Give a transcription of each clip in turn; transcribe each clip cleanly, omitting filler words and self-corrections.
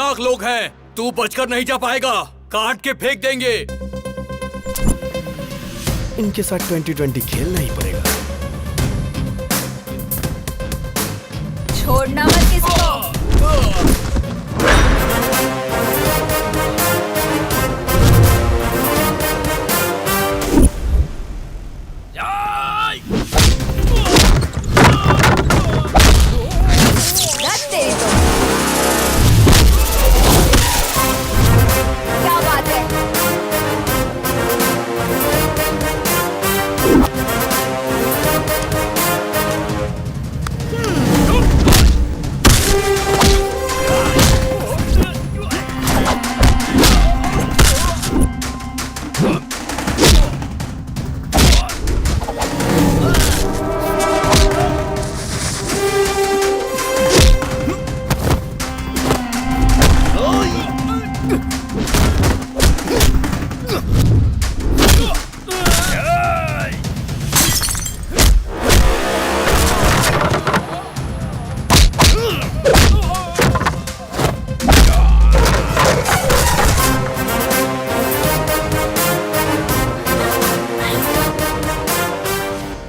खतरनाक लोग हैं। तू बचकर नहीं जा पाएगा, काट के फेंक देंगे। इनके साथ 2020 खेलना ही पड़ेगा। छोड़ना मत किसको। क्या बात है?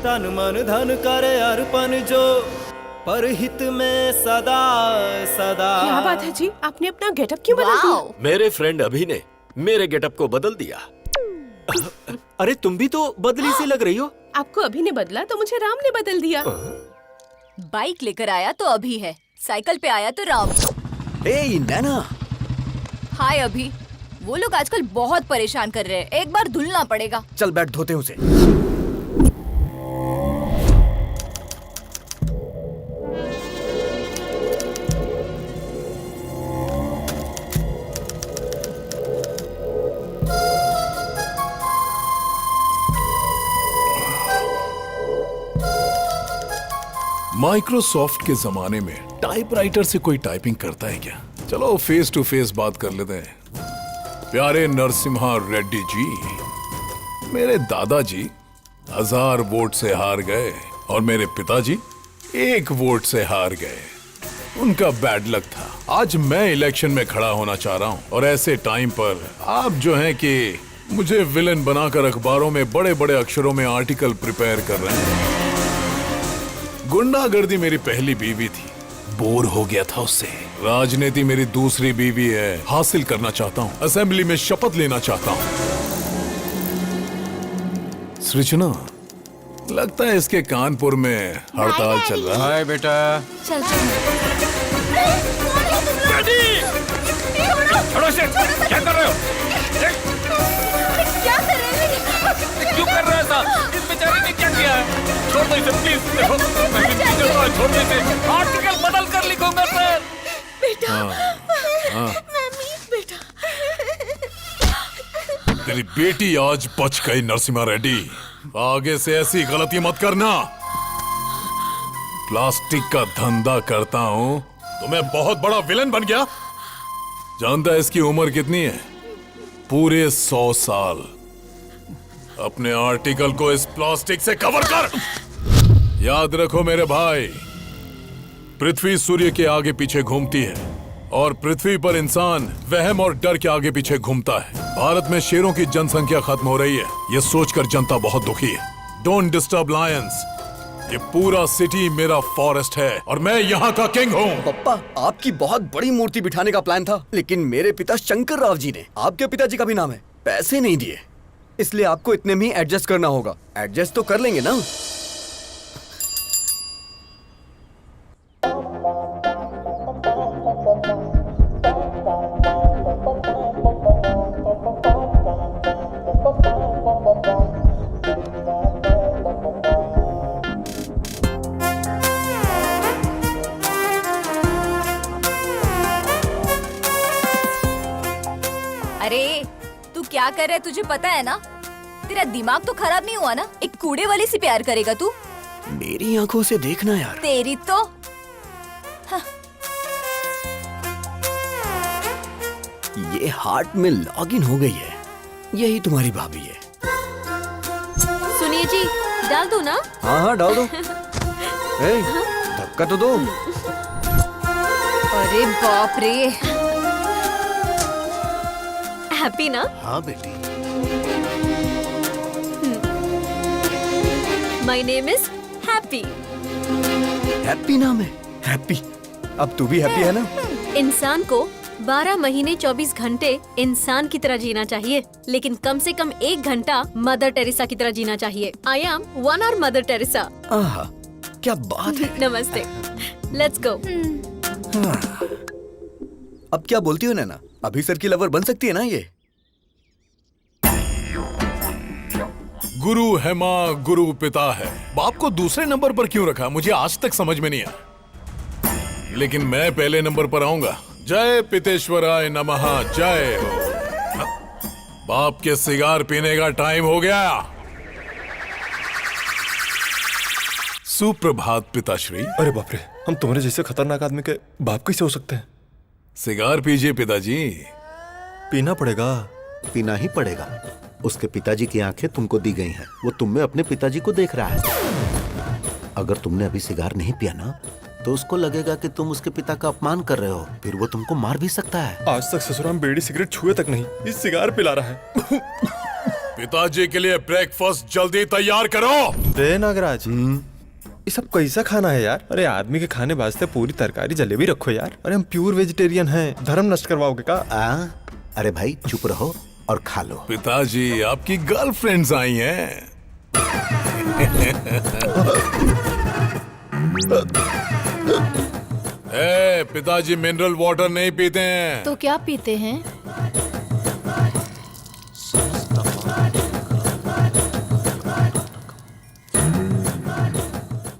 तन मन धन करे अर्पण जो परहित में सदा सदा। क्या बात है जी, आपने अपना गेटअप क्यों बदल दिया? मेरे फ्रेंड अभी ने मेरे गेटअप को बदल दिया। अरे तुम भी तो बदली सी लग रही हो। आपको अभी ने बदला तो मुझे राम ने बदल दिया। बाइक लेकर आया तो अभी है, साइकिल पे आया तो राम। ए नैना। हाय अभी, वो लोग आजकल बहुत परेशान कर रहे हैं, एक बार धुलना पड़ेगा। चल बैठ, धोते हैं उसे। माइक्रोसॉफ्ट के जमाने में टाइपराइटर से कोई टाइपिंग करता है क्या? चलो फेस टू फेस बात कर लेते हैं। प्यारे नरसिम्हा रेड्डी जी, मेरे दादाजी 1000 वोट से हार गए और मेरे पिताजी 1 वोट से हार गए। उनका बैड लक था। आज मैं इलेक्शन में खड़ा होना चाह रहा हूं और ऐसे टाइम पर आप जो हैं कि मुझे विलन बनाकर अखबारों में बड़े बड़े अक्षरों में आर्टिकल प्रिपेयर कर रहे हैं। गुंडागर्दी मेरी पहली बीवी थी, बोर हो गया था उससे। राजनीति मेरी दूसरी बीवी है, हासिल करना चाहता हूँ। असेंबली में शपथ लेना चाहता हूँ। सृजना, लगता है इसके कानपुर में हड़ताल चल रहा है। हाय बेटा। चल छोड़ो इसे, क्या कर रहे हो? क्या कर रहे हैं? क्यों कर रहे हो ऐसा? इस बेचारे ने क्या किया है? छोड़ दो इसे प्लीज। देखो, मैं विनती करता हूं, छोड़ दो इसे। आर्टिकल बदल कर लिखूंगा सर। बेटा, हाँ। मम्मी, बेटा। तेरी बेटी आज बच गई नरसिम्हा रेड्डी। आगे से ऐसी गलती मत करना। प्लास्टिक का धंधा करता हूँ तो मैं बहुत बड़ा विलन बन गया। जानता है इसकी उम्र कितनी है? पूरे 100 साल। अपने आर्टिकल को इस प्लास्टिक से कवर कर। याद रखो मेरे भाई, पृथ्वी सूर्य के आगे पीछे घूमती है और पृथ्वी पर इंसान वहम और डर के आगे पीछे घूमता है। भारत में शेरों की जनसंख्या खत्म हो रही है, यह सोचकर जनता बहुत दुखी है। Don't disturb Lions. ये पूरा सिटी मेरा फॉरेस्ट है और मैं यहाँ का किंग हूँ। पप्पा, आपकी बहुत बड़ी मूर्ति बिठाने का प्लान था, लेकिन मेरे पिता शंकर राव जी ने, आपके पिताजी का भी नाम है, पैसे नहीं दिए। इसलिए आपको इतने में ही एडजस्ट करना होगा। एडजस्ट तो कर लेंगे ना? अरे तू क्या कर रहा है, तुझे पता है ना? तेरा दिमाग तो खराब नहीं हुआ ना? एक कूड़े वाले से प्यार करेगा तू? मेरी आंखों से देखना यार। तेरी तो ये हार्ट में लॉगिन हो गई है। यही तुम्हारी भाभी है। सुनिए जी, डाल दो ना? हाँ हाँ डाल दो। धक्का तो दो। अरे बाप रे। हैप्पी ना? हाँ बेटी। My name is happy. Happy नाम है? हैप्पी। अब तू भी हैप्पी है ना? इंसान को 12 महीने 24 घंटे इंसान की तरह जीना चाहिए, लेकिन कम से कम 1 घंटा मदर टेरेसा की तरह जीना चाहिए। आई एम 1 hour मदर टेरेसा। आहा, क्या बात है। नमस्ते। Let's go. अब क्या बोलती हो नैना? अभी सर की लवर बन सकती है ना ये? गुरु है माँ, गुरु पिता है। बाप को दूसरे नंबर पर क्यों रखा, मुझे आज तक समझ में नहीं आया। लेकिन मैं पहले नंबर पर आऊंगा। जय पितेश्वराय नमः, जय हो। बाप के सिगार पीने का टाइम हो गया। सुप्रभात पिताश्री। अरे बाप रे, हम तुम्हारे जैसे खतरनाक आदमी के बाप कैसे हो सकते हैं? सिगार पीजिए पिताजी। पीना पड़ेगा। पीना ही पड़ेगा। उसके पिताजी की आंखें तुमको दी गई हैं। वो तुम में अपने पिताजी को देख रहा है। अगर तुमने अभी सिगार नहीं पिया ना, तो उसको लगेगा कि तुम उसके पिता का अपमान कर रहे हो। फिर वो तुमको मार भी सकता है। आज तक ससुराल बीड़ी सिगरेट छुए तक नहीं, इस सिगार पिला रहा है। पिताजी के लिए ब्रेकफास्ट जल्दी तैयार करो। रे नागराज, ये सब कैसा खाना है यार? अरे आदमी के खाने वास्ते पूरी तरकारी जलेबी रखो यार। अरे हम प्योर वेजिटेरियन हैं, धर्म नष्ट करवाओगे का? अरे भाई चुप रहो और खा लो। पिताजी, आपकी गर्लफ्रेंड्स आई हैं। पिताजी मिनरल वाटर नहीं पीते हैं। तो क्या पीते हैं?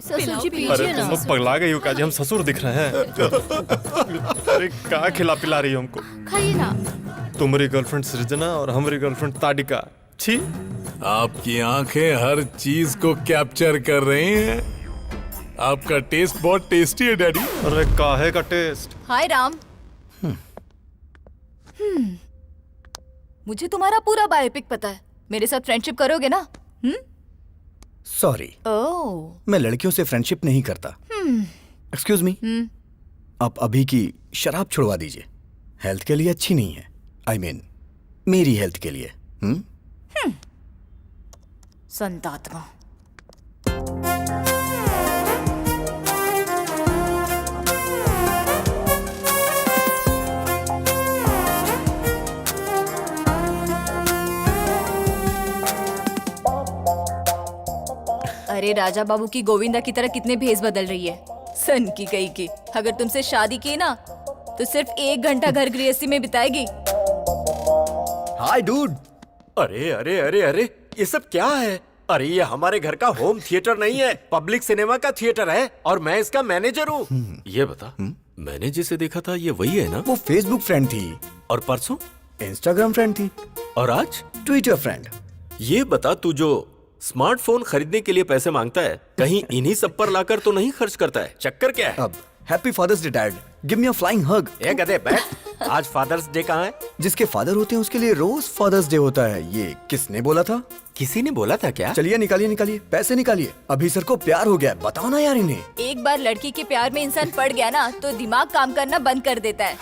ससुर जी अरे पीजिए तुम ना। लोग पगला गई हो काजी, हम ससुर दिख रहे हैं। अरे क्या खिला पिला रही हो हमको? खाइए ना। तुम्हारी गर्लफ्रेंड सृजना और हमारी गर्लफ्रेंड ताडिका। छी। आपकी आंखें हर चीज को कैप्चर कर रही हैं। आपका टेस्ट बहुत टेस्टी है डैडी। अरे काहे का टेस्ट? हाय राम। मुझे तुम्हारा पूरा बायोपिक पता है। मेरे साथ फ्रेंडशिप करोगे ना? सॉरी, ओह। मैं लड़कियों से फ्रेंडशिप नहीं करता। एक्सक्यूज मी, आप अभी की शराब छुड़वा दीजिए। हेल्थ के लिए अच्छी नहीं है। आई मीन मेरी हेल्थ के लिए। संतात्मा। अरे राजा बाबू की गोविंदा की तरह कितने भेस बदल रही है। सन की गई की। अगर तुमसे शादी की ना, तो सिर्फ 1 घंटा घर गृहस्थी में बिताएगी। हाय डूड। अरे अरे अरे अरे, ये सब क्या है? अरे ये हमारे घर का होम थिएटर नहीं है, पब्लिक सिनेमा का थिएटर है और मैं इसका मैनेजर हूँ। ये बता, मैंने जिसे देखा था ये वही है ना? वो फेसबुक फ्रेंड थी। और परसों इंस्टाग्राम फ्रेंड थी। और आज ट्विटर फ्रेंड। ये बता, तू जो स्मार्टफोन खरीदने के लिए पैसे मांगता है, कहीं इन्हीं सब पर लाकर तो नहीं खर्च करता है? चक्कर क्या है? अब happy father's day dad, give me a flying hug. ए गधे बैठ। आज फादर्स डे कहाँ है? जिसके फादर होते हैं उसके लिए रोज फादर्स डे होता है। ये किसने बोला था? किसी ने बोला था क्या? चलिए निकालिए निकालिए, पैसे निकालिए। अभी सर को प्यार हो गया है, बताओ ना यार इन्हें। एक बार लड़की के प्यार में इंसान पड़ गया ना, तो दिमाग काम करना बंद कर देता है।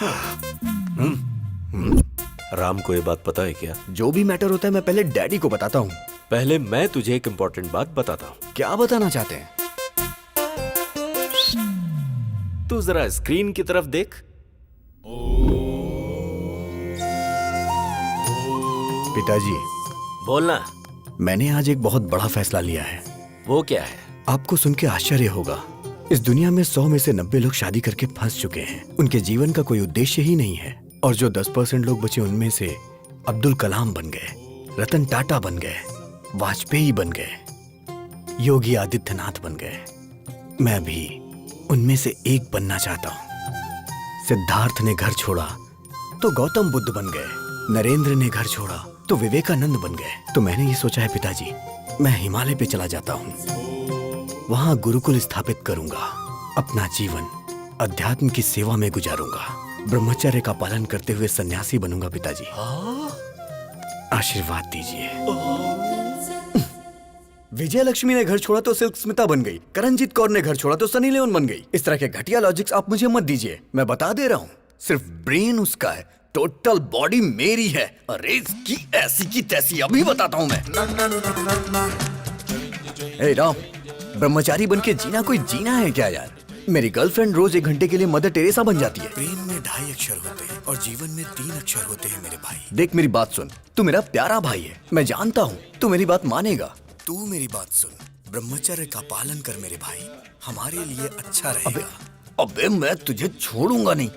राम को ये बात पता है क्या? जो भी मैटर होता है मैं पहले डैडी को बताता हूँ। पहले मैं तुझे एक इम्पोर्टेंट बात बताता हूँ। क्या बताना चाहते हैं? तू जरा स्क्रीन की तरफ देख। पिताजी, बोलना। मैंने आज एक बहुत बड़ा फैसला लिया है। वो क्या है? आपको सुन के आश्चर्य होगा। इस दुनिया में 100 में से 90 लोग शादी करके फंस चुके हैं। उनके जीवन का कोई उद्देश्य ही नहीं है। और जो 10% लोग बचे, उनमें से अब्दुल कलाम बन गए, रतन टाटा बन गए, वाजपेयी बन गए, योगी आदित्यनाथ बन गए। मैं भी उनमें से एक बनना चाहता हूँ। सिद्धार्थ ने घर छोड़ा तो गौतम बुद्ध बन गए, नरेंद्र ने घर छोड़ा तो विवेकानंद बन गए। तो मैंने ये सोचा है पिताजी, मैं हिमालय पे चला जाता हूँ, वहां गुरुकुल स्थापित करूंगा, अपना जीवन अध्यात्म की सेवा में गुजारूंगा, ब्रह्मचर्य का पालन करते हुए सन्यासी बनूंगा। पिताजी आशीर्वाद दीजिए। विजय लक्ष्मी ने घर छोड़ा तो सिल्क स्मिता बन गई, करणजीत कौर ने घर छोड़ा तो सनी लियोन बन गई। इस तरह के घटिया लॉजिक्स आप मुझे मत दीजिए। मैं बता दे रहा हूँ, सिर्फ ब्रेन उसका है, टोटल बॉडी मेरी है। अरे इसकी ऐसी की तैसी अभी बताता हूँ मैं। ए राम, ब्रह्मचारी बन के जीना कोई जीना है क्या यार? मेरी गर्लफ्रेंड रोज 1 घंटे के लिए मदर टेरेसा बन जाती है। प्रेम में 2.5 अक्षर होते हैं और जीवन में 3 अक्षर होते हैं मेरे भाई। देख मेरी बात सुन, तू मेरा प्यारा भाई है, मैं जानता हूँ तू मेरी बात मानेगा। तू मेरी बात सुन, ब्रह्मचर्य का पालन कर मेरे भाई, हमारे लिए अच्छा रहेगा। अबे मैं तुझे छोड़ूंगा नहीं।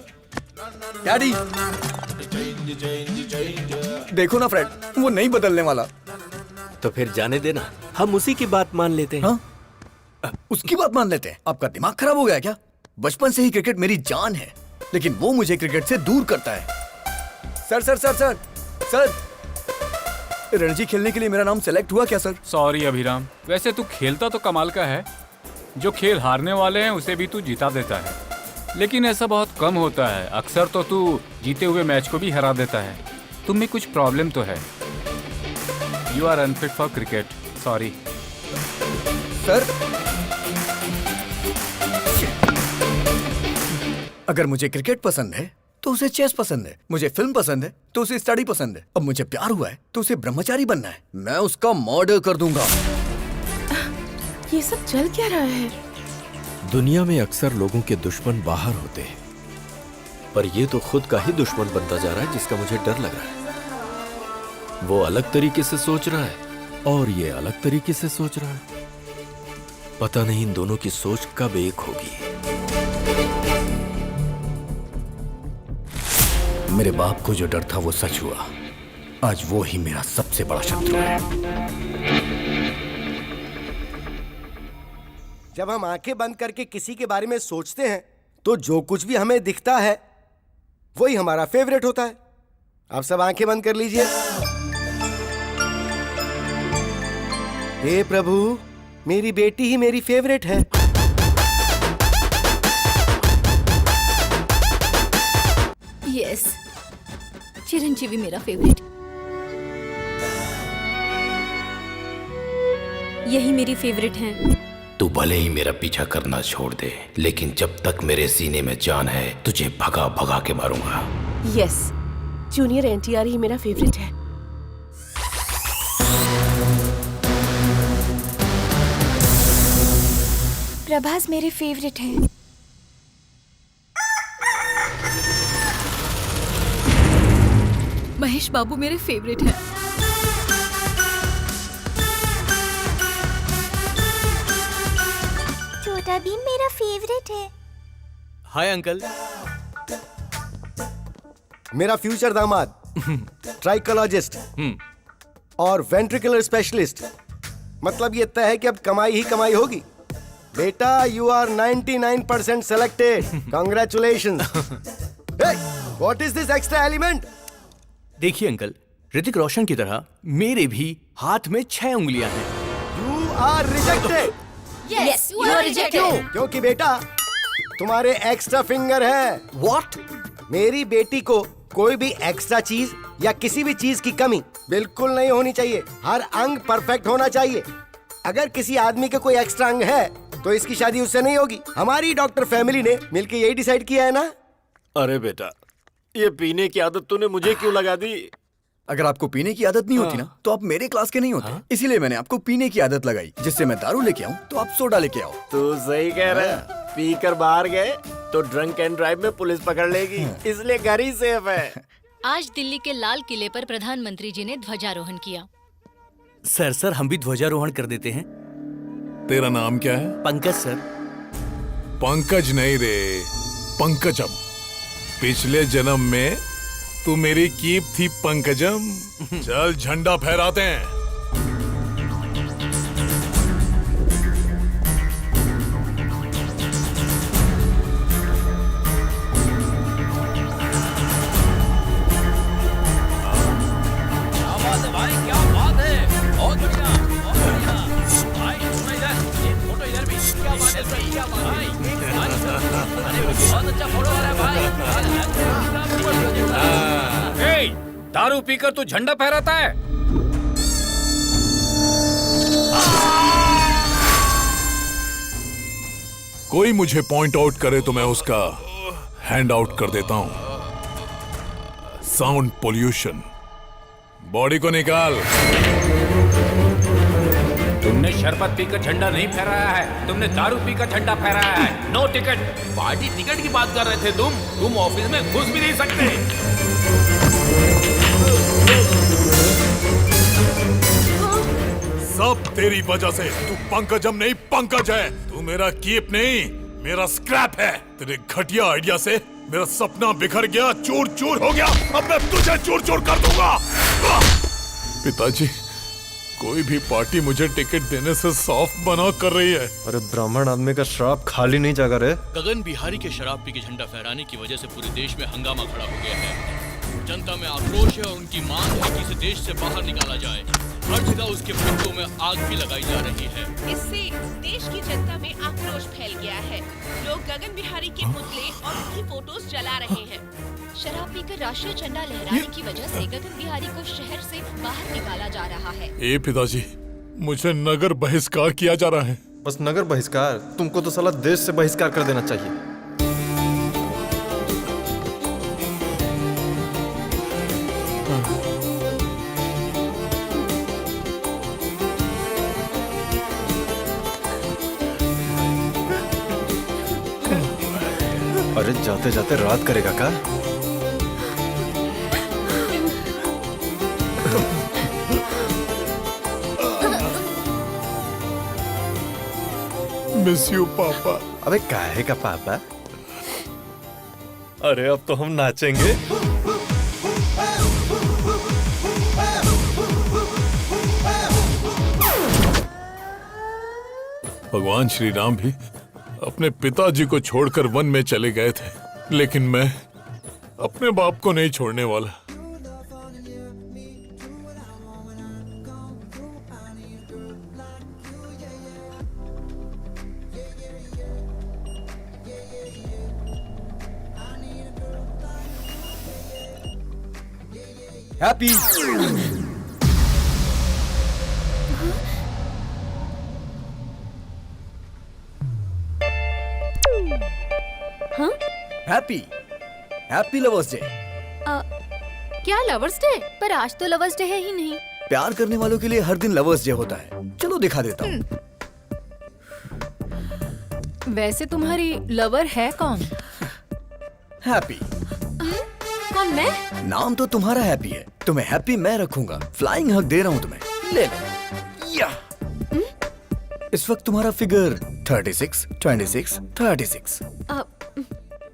डैडी देखो ना फ्रेंड, वो नहीं बदलने वाला। तो फिर जाने देना, हम उसी की बात मान लेते हैं। हाँ? उसकी बात मान लेते हैं? आपका दिमाग खराब हो गया क्या? बचपन से ही क्रिकेट मेरी जान है, लेकिन वो मुझे क्रिकेट से दूर करता है। Sir sir sir sir sir, Ranji खेलने के लिए मेरा नाम सेलेक्ट हुआ क्या सर? सॉरी अभिराम, वैसे तू खेलता तो कमाल का है। जो खेल हारने वाले हैं उसे भी तू जिता देता है, लेकिन ऐसा बहुत कम होता है। अक्सर तो तू जीते हुए मैच को भी हरा देता है। तुम में कुछ प्रॉब्लम तो है। You are unfit for cricket, sorry. Sir अगर मुझे क्रिकेट पसंद है तो उसे चेस पसंद है, मुझे फिल्म पसंद है तो उसे स्टडी पसंद है। अब मुझे प्यार हुआ है तो उसे ब्रह्मचारी बनना है। मैं उसका मर्डर कर दूंगा। ये सब चल क्या रहा है? दुनिया में अक्सर लोगों के दुश्मन बाहर होते हैं, पर ये तो खुद का ही दुश्मन बनता जा रहा है, जिसका मुझे डर लग रहा है। वो अलग तरीके से सोच रहा है और ये अलग तरीके से सोच रहा है। पता नहीं इन दोनों की सोच कब एक होगी। मेरे बाप को जो डर था वो सच हुआ। आज वो ही मेरा सबसे बड़ा शत्रु है। जब हम आंखें बंद करके किसी के बारे में सोचते हैं तो जो कुछ भी हमें दिखता है वही हमारा फेवरेट होता है। आप सब आंखें बंद कर लीजिए। हे प्रभु, मेरी बेटी ही मेरी फेवरेट है। यस, चिरंजीवी मेरा फेवरेट। यही मेरी फेवरेट है। तू भले ही मेरा पीछा करना छोड़ दे, लेकिन जब तक मेरे सीने में जान है तुझे भगा भगा के मारूंगा। यस, जूनियर एनटीआर ही मेरा फेवरेट है। प्रभास मेरे फेवरेट है। महेश बाबू मेरे फेवरेट है। छोटा भीम मेरा फेवरेट है। Hi uncle. मेरा फ्यूचर दामाद ट्राइकोलॉजिस्ट और वेंट्रिकुलर स्पेशलिस्ट। मतलब ये तय है कि अब कमाई ही कमाई होगी। बेटा, you are 99% selected. Congratulation. What is this extra element? देखिए अंकल, ऋतिक रोशन की तरह मेरे भी हाथ में 6 उंगलियां हैं। You are rejected. Yes, you are rejected. क्योंकि बेटा तुम्हारे एक्स्ट्रा फिंगर है। व्हाट? मेरी बेटी को कोई भी एक्स्ट्रा चीज या किसी भी चीज की कमी बिल्कुल नहीं होनी चाहिए। हर अंग परफेक्ट होना चाहिए। अगर किसी आदमी के कोई एक्स्ट्रा अंग है तो इसकी शादी उससे नहीं होगी। हमारी डॉक्टर फैमिली ने मिलकर यही डिसाइड किया है ना। अरे बेटा, ये पीने की आदत तूने मुझे क्यों लगा दी? अगर आपको पीने की आदत नहीं होती ना तो आप मेरे क्लास के नहीं होते। इसीलिए मैंने आपको पीने की आदत लगाई, जिससे मैं दारू लेके आऊं तो आप सोडा लेके आओ। तू सही कह रहा है। पी कर बाहर गए तो ड्रंक एंड ड्राइव में पुलिस पकड़ लेगी, इसलिए घर ही सेफ है। आज दिल्ली के लाल किले पर प्रधानमंत्री जी ने ध्वजारोहण किया। सर हम भी ध्वजारोहण कर देते हैं। तेरा नाम क्या है? पंकज सर। पंकज नहीं रे, पंकजम। पिछले जन्म में तू मेरी कीप थी पंकजम। चल झंडा फहराते हैं। भाई क्या बात है, बहुत बढ़िया, बहुत बढ़िया। भाई सुनो इधर, ये फोटो इधर भी। क्या बात है सर, क्या बात है? अरे बहुत अच्छा फोटो आ रहा है भाई। दारू पीकर तू झंडा फहराता है? कोई मुझे पॉइंट आउट करे तो मैं उसका हैंड आउट कर देता हूं। Sound pollution. बॉडी को निकाल। तुमने शरबत पीकर झंडा नहीं फहराया है, तुमने दारू पीकर झंडा फहराया है। No ticket. पार्टी टिकट की बात कर रहे थे तुम ऑफिस में घुस भी नहीं सकते। सब तेरी वजह से। तू पंकजम नहीं, पंकज है। तू मेरा कीप नहीं, मेरा स्क्रैप है। तेरे घटिया आइडिया से मेरा सपना बिखर गया, चूर चूर हो गया। अब मैं तुझे चूर चूर कर दूंगा। पिताजी, कोई भी पार्टी मुझे टिकट देने से साफ मना कर रही है। अरे ब्राह्मण आदमी का श्राप खाली नहीं जागा रे। गगन बिहारी के शराब पी के झंडा फहराने की वजह से पूरे देश में हंगामा खड़ा हो गया है। जनता में आक्रोश है और उनकी मांग है कि इसे देश से बाहर निकाला जाए। हर जगह उसके पुतलों में आग भी लगाई जा रही है। इससे देश की जनता में आक्रोश फैल गया है। लोग गगन बिहारी के पुतले और उनकी फोटोज जला रहे हैं। शराब पीकर राष्ट्रीय झंडा लहराने की वजह से गगन बिहारी को शहर से बाहर निकाला जा रहा है। ए पिताजी, मुझे नगर बहिष्कार किया जा रहा है। बस नगर बहिष्कार? तुमको तो साला देश से बहिष्कार कर देना चाहिए। अरे जाते जाते रात करेगा क्या? मिस यू पापा। अबे काहे का पापा? अरे अब तो हम नाचेंगे। भगवान श्री राम भी अपने पिताजी को छोड़कर वन में चले गए थे, लेकिन मैं अपने बाप को नहीं छोड़ने वाला। हैप्पी। हाँ? Happy lovers day. क्या लवर्स डे? पर आज तो लवर्स डे है ही नहीं। प्यार करने वालों के लिए हर दिन लवर्स डे होता है। चलो दिखा देता हूँ। वैसे तुम्हारी लवर है कौन? हैप्पी। कौन, मैं? नाम तो तुम्हारा हैप्पी है, तुम्हें हैप्पी मैं रखूंगा। फ्लाइंग हग दे रहा हूँ तुम्हें, ले लो। या। इस वक्त तुम्हारा फिगर 36, 26, 36।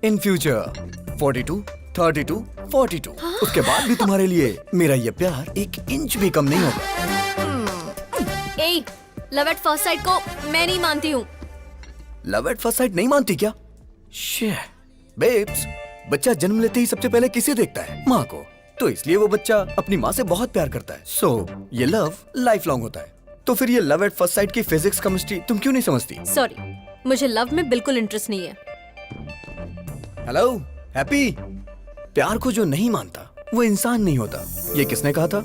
In future 42, 32, 42। उसके बाद भी तुम्हारे लिए मेरा ये प्यार 1 इंच भी कम नहीं होगा। ए, लव एट फर्स्ट साइट को मैं नहीं मानती हूँ। लव एट फर्स्ट साइट नहीं मानती क्या? शे, बेब्स, बच्चा जन्म लेते ही सबसे पहले किसे देखता है? माँ को। तो इसलिए वो बच्चा अपनी माँ से बहुत प्यार करता है। सो ये लव लाइफ लॉन्ग होता है। तो फिर ये लव एट फर्स्ट साइट की फिजिक्स केमिस्ट्री तुम क्यों नहीं समझती? सॉरी, मुझे लव में बिल्कुल इंटरेस्ट नहीं है। Hello happy. प्यार को जो नहीं मानता वो इंसान नहीं होता, ये किसने कहा था?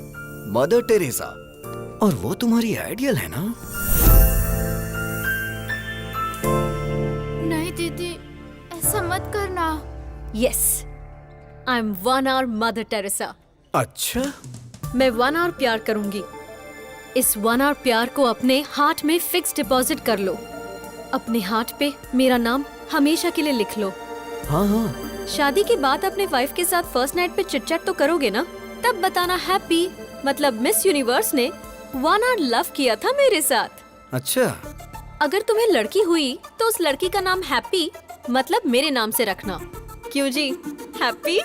Mother Teresa. और वो तुम्हारी आइडियल है ना? नहीं दीदी, ऐसा मत करना। Yes, I am 1 hour Mother Teresa. अच्छा, मैं 1 hour प्यार करूंगी। इस 1 hour प्यार को अपने हार्ट में फिक्स डिपॉजिट कर लो। अपने हार्ट पे मेरा नाम हमेशा के लिए लिख लो। हाँ हाँ। शादी के बाद अपने वाइफ के साथ फर्स्ट नाइट पे चिट चैट तो करोगे ना? तब बताना हैप्पी मतलब मिस यूनिवर्स ने 1 hour लव किया था मेरे साथ। अच्छा, अगर तुम्हें लड़की हुई तो उस लड़की का नाम हैप्पी मतलब मेरे नाम से रखना। क्यों जी, हैप्पी?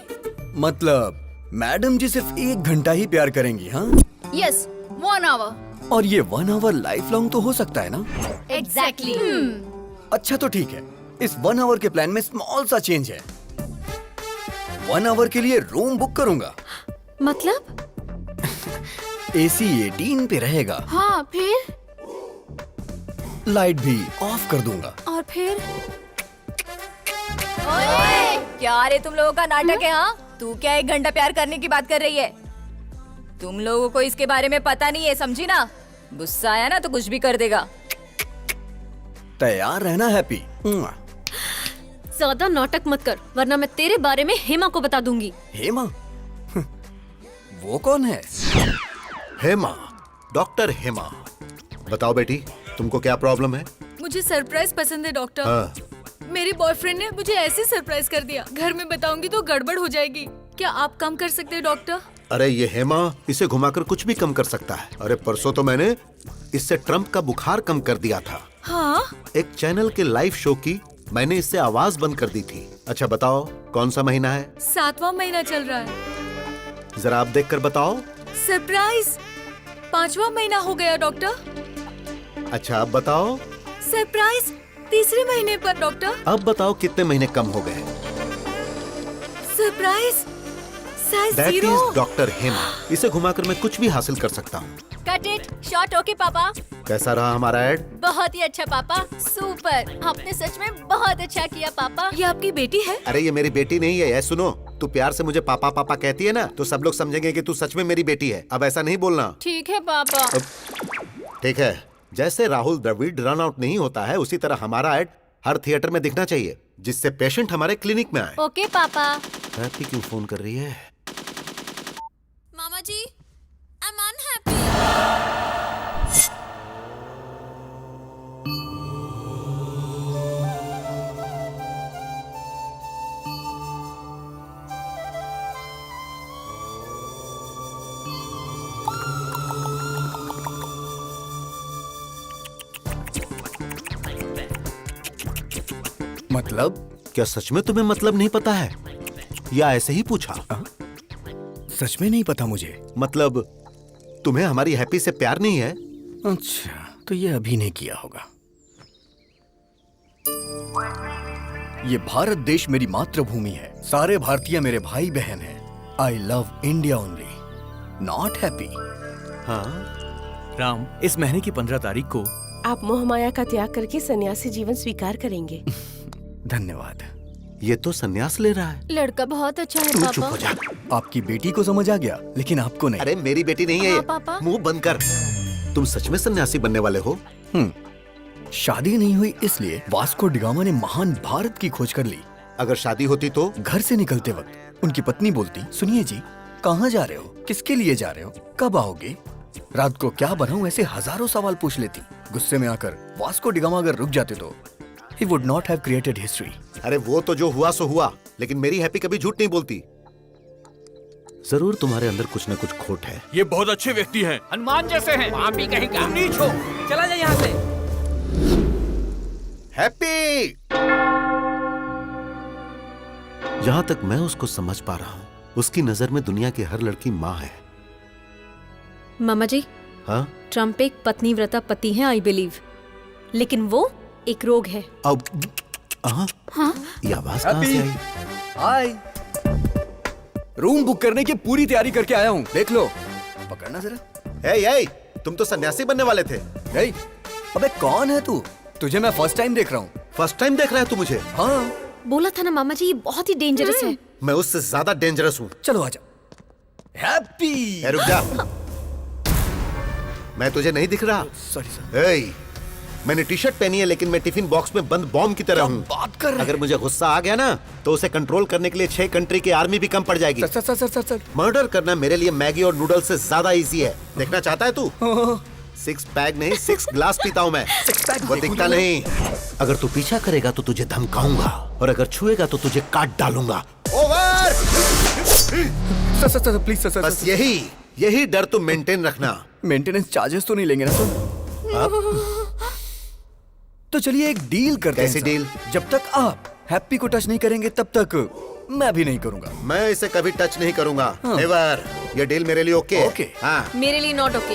मतलब मैडम जी सिर्फ 1 घंटा ही प्यार करेंगी? हाँ यस, 1 hour। और ये 1 hour लाइफ लॉन्ग तो हो सकता है ना? एग्जैक्टली। अच्छा तो ठीक है, इस 1 hour के प्लान में स्मॉल सा चेंज है। 1 hour के लिए रूम बुक करूंगा। मतलब? AC 18 पे रहेगा। हाँ, फिर? लाइट भी ऑफ कर दूंगा। और फिर? ओए, क्या रे तुम लोगों का नाटक है? हाँ, तू क्या 1 घंटा प्यार करने की बात कर रही है? तुम लोगों को इसके बारे में पता नहीं है, समझी ना? गुस्सा आया ना तो कुछ भी कर देगा। तैयार रहना हैप्पी। ज्यादा नाटक मत कर, वरना मैं तेरे बारे में हेमा को बता दूंगी। हेमा? वो कौन है? हेमा, डॉक्टर हेमा। बताओ बेटी, तुमको क्या प्रॉब्लम है? मुझे सरप्राइज पसंद है डॉक्टर। हाँ। मेरे बॉयफ्रेंड ने मुझे ऐसे सरप्राइज कर दिया, घर में बताऊंगी तो गड़बड़ हो जाएगी। क्या आप कम कर सकते हैं डॉक्टर? अरे ये हेमा इसे घुमाकर कुछ भी कम कर सकता है। अरे परसों तो मैंने इससे ट्रम्प का बुखार कम कर दिया था। हाँ? एक चैनल के लाइव शो की मैंने इससे आवाज बंद कर दी थी। अच्छा बताओ, कौन सा महीना है? 7वां महीना चल रहा है। जरा आप देखकर बताओ। सरप्राइज 5वां महीना हो गया डॉक्टर। अच्छा अब बताओ। सरप्राइज 3रे महीने पर डॉक्टर। अब बताओ कितने महीने कम हो गए? Surprise size that 0। Is doctor Hema. इसे घुमाकर मैं कुछ भी हासिल कर सकता हूँ। Cut it short. ओके पापा। कैसा रहा हमारा ऐड? बहुत ही अच्छा पापा, सुपर। आपने सच में बहुत अच्छा किया पापा। ये आपकी बेटी है? अरे ये मेरी बेटी नहीं है। सुनो, तू प्यार से मुझे पापा पापा कहती है ना, तो सब लोग समझेंगे कि तू सच में मेरी बेटी है। अब ऐसा नहीं बोलना। ठीक है पापा। ठीक है। जैसे राहुल द्रविड़ रन आउट नहीं होता है, उसी तरह हमारा ऐड हर थिएटर में दिखना चाहिए, जिससे पेशेंट हमारे क्लिनिक में आए। ओके पापा। हैप्पी क्यों फोन कर रही है? मामा जी, आई एम अनहैप्पी। मतलब? क्या सच में तुम्हें मतलब नहीं पता है, या ऐसे ही पूछा? सच में नहीं पता मुझे। मतलब तुम्हें हमारी हैप्पी से प्यार नहीं है? अच्छा, तो ये अभी नहीं किया होगा। ये भारत देश मेरी मातृभूमि है। सारे भारतीय मेरे भाई बहन हैं। I love India only, not happy. हाँ राम, इस महीने की 15 तारीख को आप मोहमाया का त्याग करके सन्यासी जीवन स्वीकार करेंगे। धन्यवाद। ये तो सन्यास ले रहा है। लड़का बहुत अच्छा है तू पापा। चुप हो जा। आपकी बेटी को समझ आ गया, लेकिन आपको नहीं। अरे मेरी बेटी नहीं है ये। पापा। मुंह बंद कर। तुम सच में सन्यासी बनने वाले हो? शादी नहीं हुई इसलिए वास्को डिगामा ने महान भारत की खोज कर ली। अगर शादी होती तो? घर से निकलते वक्त उनकी पत्नी बोलती, सुनिए जी, कहाँ जा रहे हो, किसके लिए जा रहे हो, कब आओगे, रात को क्या बनाऊं, ऐसे हजारों सवाल पूछ लेती। गुस्से में आकर वास्को डिगामा अगर रुक जाते तो he would not have created history। अरे वो तो जो हुआ सो हुआ, लेकिन मेरी हैप्पी कभी झूठ नहीं बोलती। जरूर तुम्हारे अंदर कुछ न कुछ खोट है। ये बहुत अच्छे व्यक्ति हैं, हनुमान जैसे हैं। आप भी कहेंगे नीच हो, चला जाए यहाँ से। हैप्पी! जहां तक मैं उसको समझ पा रहा हूं, उसकी नजर में दुनिया की हर लड़की माँ है। मामा जी, हाँ? ट्रम्प एक पत्नीव्रता पति है आई बिलीव, लेकिन वो एक रोग है। अब हाँ? ये आवाज कहाँ से आई? हाय, रूम बुक करने की पूरी तैयारी करके आया हूँ, देख लो। पकड़ना जरा। ए, तुम तो सन्यासी बनने वाले थे। अबे कौन है तू? तुझे मैं फर्स्ट टाइम देख रहा हूँ। फर्स्ट टाइम देख रहा है तू मुझे? हाँ। बोला था ना मामा जी, ये बहुत ही डेंजरस है। मैं उससे ज्यादा डेंजरस हूँ। चलो आजा। हैप्पी! रुक जा। मैं तुझे नहीं दिख रहा? Sorry sir. मैंने टी शर्ट पहनी है, लेकिन मैं टिफिन बॉक्स में बंद बॉम्ब की तरह हूँ। बात कर रहे हैं? अगर मुझे गुस्सा आ गया ना, तो उसे कंट्रोल करने के लिए 6 कंट्री की आर्मी भी कम पड़ जाएगी। सर। मर्डर करना मेरे लिए मैगी और नूडल से ज्यादा इजी है। देखना चाहता है तू? 6 पैक नहीं, 6 ग्लास पीता हूँ मैं। वो दिखता नहीं। अगर तू पीछा करेगा तो तुझे धमकाऊंगा, और अगर छुएगा तो तुझे काट डालूंगा। ओवर! Sir please sir. बस यही डर तुम मेंटेन रखना। मेंटेनेंस चार्जेस तो नहीं लेंगे ना सर? तो चलिए एक डील करते हैं। कैसी डील? जब तक आप हैप्पी को टच नहीं करेंगे तब तक मैं भी नहीं करूंगा। मैं इसे कभी टच नहीं करूंगा। नेवर। ये डील मेरे लिए ओके है? ओके। हाँ। मेरे लिए नॉट ओके।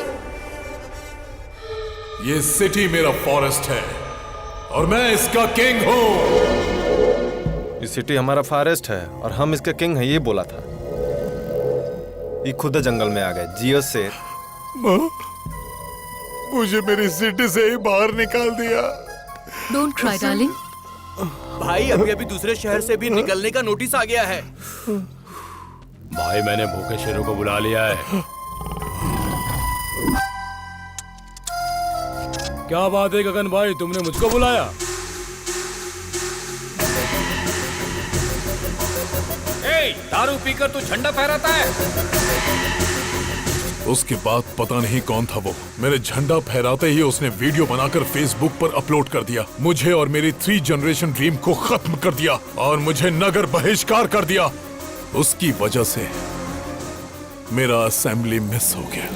ये सिटी मेरा फॉरेस्ट है और मैं इसका किंग हूँ। ये सिटी हमारा फॉरेस्ट है और हम इसका किंग है, ये बोला था। ये खुद जंगल में आ गए। जियो शेर। मुझे मेरी सिटी से ही बाहर निकाल दिया। Don't cry darling. भाई अभी दूसरे शहर से भी निकलने का नोटिस आ गया है। भाई मैंने भूखे शेरों को बुला लिया है। क्या बात है गगन भाई, तुमने मुझको बुलाया? दारू पीकर तू झंडा फहराता है? उसके बाद पता नहीं कौन था वो, मेरे झंडा फहराते ही उसने वीडियो बनाकर फेसबुक पर अपलोड कर दिया। मुझे और मेरी 3 जनरेशन ड्रीम को खत्म कर दिया और मुझे नगर बहिष्कार कर दिया। उसकी वजह से मेरा असेंबली मिस हो गया।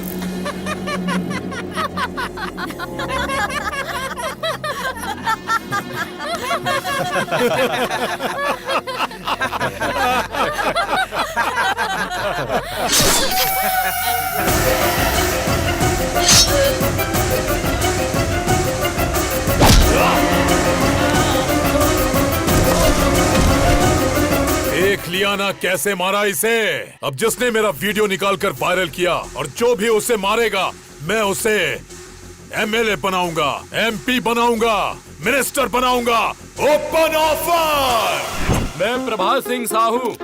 देख लिया ना कैसे मारा इसे। अब जिसने मेरा वीडियो निकालकर वायरल किया और जो भी उसे मारेगा मैं उसे एमएलए बनाऊंगा, एमपी बनाऊंगा, मिनिस्टर बनाऊंगा। Open offer. मैं प्रभात सिंह साहू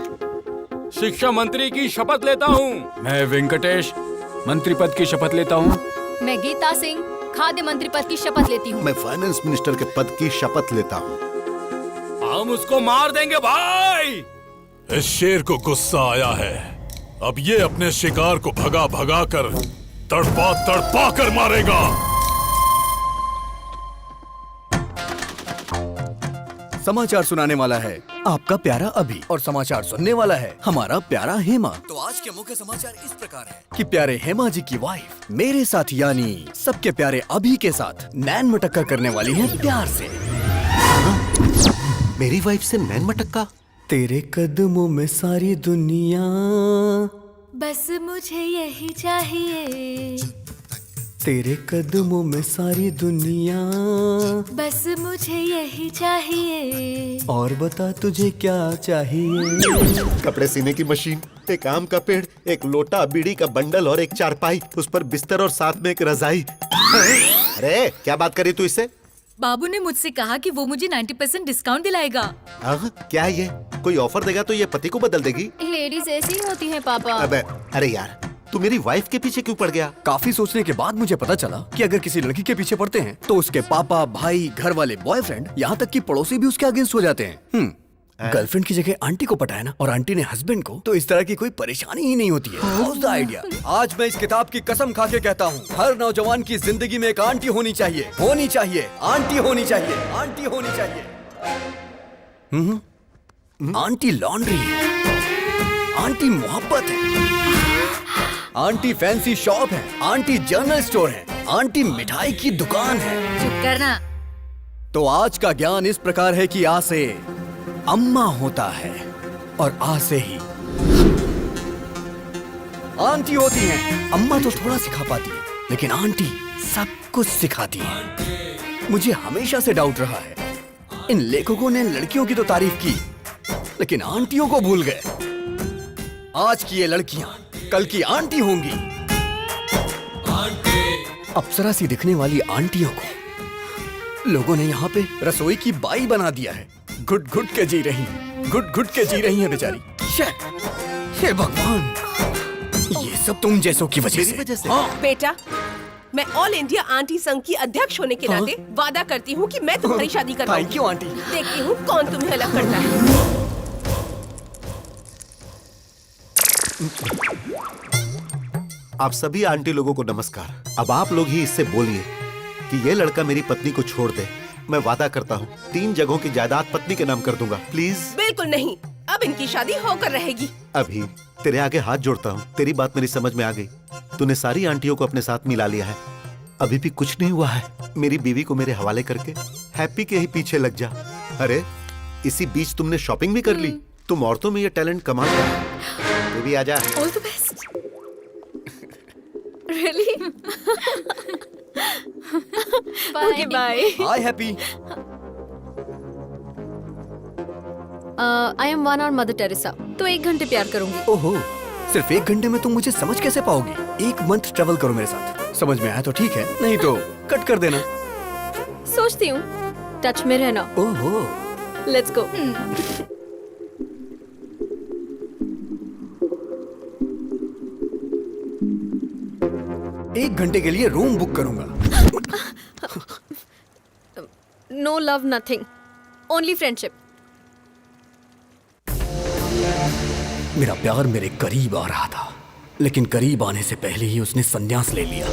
शिक्षा मंत्री की शपथ लेता हूँ। मैं वेंकटेश मंत्री पद की शपथ लेता हूँ। मैं गीता सिंह खाद्य मंत्री पद की शपथ लेती हूँ। मैं फाइनेंस मिनिस्टर के पद की शपथ लेता हूँ। हम उसको मार देंगे भाई। इस शेर को गुस्सा आया है। अब ये अपने शिकार को भगा भगा कर तड़पा तड़पा कर मारेगा। समाचार सुनाने वाला है आपका प्यारा अभी और समाचार सुनने वाला है हमारा प्यारा हेमा। तो आज के मुख्य समाचार इस प्रकार है कि प्यारे हेमा जी की वाइफ मेरे साथ यानी सबके प्यारे अभी के साथ नैन मटक्का करने वाली है प्यार से। मेरी वाइफ से नैन मटक्का? तेरे कदमों में सारी दुनिया, बस मुझे यही चाहिए। तेरे कदमों में सारी दुनिया, बस मुझे यही चाहिए। और बता तुझे क्या चाहिए। कपड़े सीने की मशीन, एक आम का पेड़, एक लोटा, बीड़ी का बंडल और एक चारपाई, उस पर बिस्तर और साथ में एक रजाई। अरे क्या बात करी तू इससे? बाबू ने मुझसे कहा कि वो मुझे 90% डिस्काउंट दिलाएगा। क्या है ये? कोई ऑफर देगा तो ये पति को बदल देगी? लेडीज ऐसी ही होती हैं पापा। अरे यार तू मेरी वाइफ के पीछे क्यों पड़ गया? काफी सोचने के बाद मुझे पता चला कि अगर किसी लड़की के पीछे पड़ते हैं तो उसके पापा, भाई, घर वाले, बॉयफ्रेंड, यहाँ तक कि पड़ोसी भी उसके अगेंस्ट हो जाते हैं। गर्लफ्रेंड की जगह आंटी को पटाया ना और आंटी ने हस्बैंड को, तो इस तरह की कोई परेशानी ही नहीं होती है। How's the idea? आज मैं इस किताब की कसम खा के कहता हूँ, हर नौजवान की जिंदगी में एक आंटी होनी चाहिए, होनी चाहिए, आंटी होनी चाहिए, आंटी होनी चाहिए। आंटी लॉन्ड्री है, आंटी मोहब्बत है, आंटी फैंसी शॉप है, आंटी जनरल स्टोर है, आंटी मिठाई की दुकान है। चुप करना। तो आज का ज्ञान इस प्रकार है कि आ से अम्मा होता है और आ से ही आंटी होती है। अम्मा तो थोड़ा सिखा पाती है, लेकिन आंटी सब कुछ सिखाती है। मुझे हमेशा से डाउट रहा है, इन लेखकों ने लड़कियों की तो तारीफ की, लेकिन आंटियों को भूल गए। आज की ये लड़कियां कल की आंटी होंगी। अप्सरा सी दिखने वाली आंटियों को लोगों ने यहाँ पे रसोई की बाई बना दिया है। घुट घुट के जी रही, घुट घुट के जी रही है बेचारी। हे भगवान, ये सब तुम जैसों की वजह से। हाँ। बेटा, मैं ऑल इंडिया आंटी संघ की अध्यक्ष होने के नाते वादा करती हूँ कि मैं तुम्हारी शादी करवाऊंगी। Thank you aunty. देखती हूँ कौन तुम्हें अलग करता है। आप सभी आंटी लोगों को नमस्कार। अब आप लोग ही इससे बोलिए कि ये लड़का मेरी पत्नी को छोड़ दे। मैं वादा करता हूँ 3 जगहों की जायदाद पत्नी के नाम कर दूंगा। प्लीज। बिल्कुल नहीं, अब इनकी शादी होकर रहेगी। अभी तेरे आगे हाथ जोड़ता हूँ, तेरी बात मेरी समझ में आ गई। तूने सारी आंटियों को अपने साथ मिला लिया है, अभी भी कुछ नहीं हुआ है। मेरी बीवी को मेरे हवाले करके हैप्पी के ही पीछे लग जा। अरे इसी बीच तुमने शॉपिंग भी कर ली। तुम औरतों में ये टैलेंट कमाल का है। तू भी आजा। All the best. Really? Okay bye. Hi happy. I am 1 hour Mother Teresa, तो 1 घंटे प्यार करूंगी। ओहो, सिर्फ 1 घंटे में तुम मुझे समझ कैसे पाओगी? 1 मंथ ट्रेवल करो मेरे साथ, समझ में आया तो ठीक है, नहीं तो कट कर देना। सोचती हूँ, टच में रहना। ओहो, लेट्स गो। 1 घंटे के लिए रूम बुक करूंगा। No love nothing, only friendship. मेरा प्यार मेरे करीब आ रहा था, लेकिन करीब आने से पहले ही उसने संन्यास ले लिया।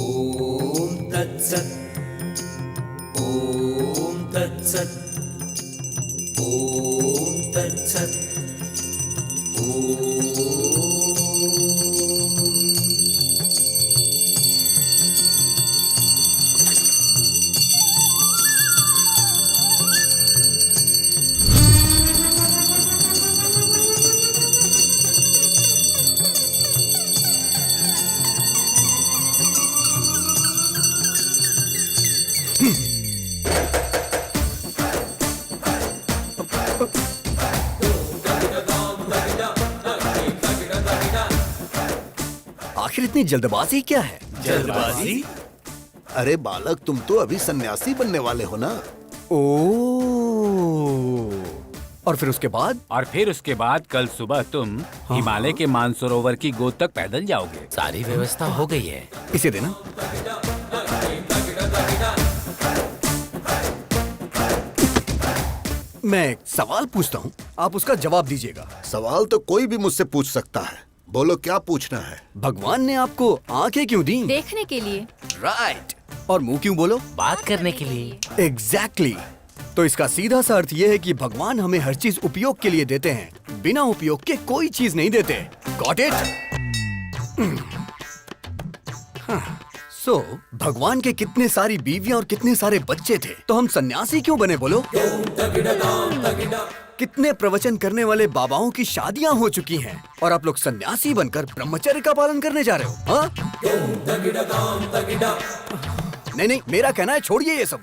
ओम तत्सत् ओम तत्सत् ओम तत्सत् आखिर इतनी जल्दबाजी क्या है? जल्दबाजी? अरे बालक, तुम तो अभी सन्यासी बनने वाले हो ना। और फिर उसके बाद? और फिर उसके बाद कल सुबह तुम हिमालय के मानसरोवर की गोद तक पैदल जाओगे। सारी व्यवस्था हो गई है। इसे देना। मैं एक सवाल पूछता हूँ, आप उसका जवाब दीजिएगा। सवाल तो कोई भी मुझसे पूछ सकता है, बोलो क्या पूछना है। भगवान ने आपको आंखें क्यों दी? देखने के लिए। राइट। और मुंह क्यों बोलो? बात करने के लिए। एग्जैक्टली। तो इसका सीधा सा अर्थ यह है कि भगवान हमें हर चीज उपयोग के लिए देते हैं, बिना उपयोग के कोई चीज नहीं देते। Got it? सो भगवान के कितने सारी बीवियां और कितने सारे बच्चे थे, तो हम सन्यासी क्यों बने बोलो? कितने प्रवचन करने वाले बाबाओं की शादियां हो चुकी हैं और आप लोग सन्यासी बनकर ब्रह्मचर्य का पालन करने जा रहे हो? हाँ? नहीं, मेरा कहना है छोड़िए ये सब।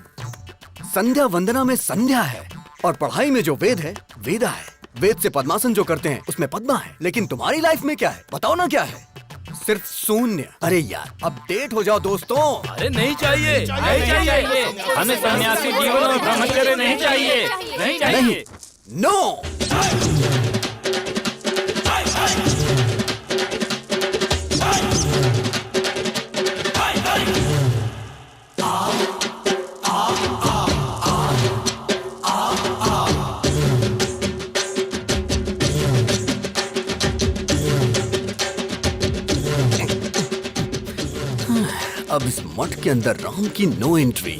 संध्या वंदना में संध्या है और पढ़ाई में जो वेद है वेदा है। वेद से पद्मासन जो करते हैं उसमें पद्मा है, लेकिन तुम्हारी लाइफ में क्या है बताओ ना? क्या है? सिर्फ शून्य। अरे यार अपडेट हो जाओ दोस्तों। अरे नहीं चाहिए, नहीं चाहिए, हमें सन्यासी जीवन और ब्रह्मचर्य नहीं चाहिए, नहीं चाहिए। नो। अब इस मठ के अंदर राम की नो एंट्री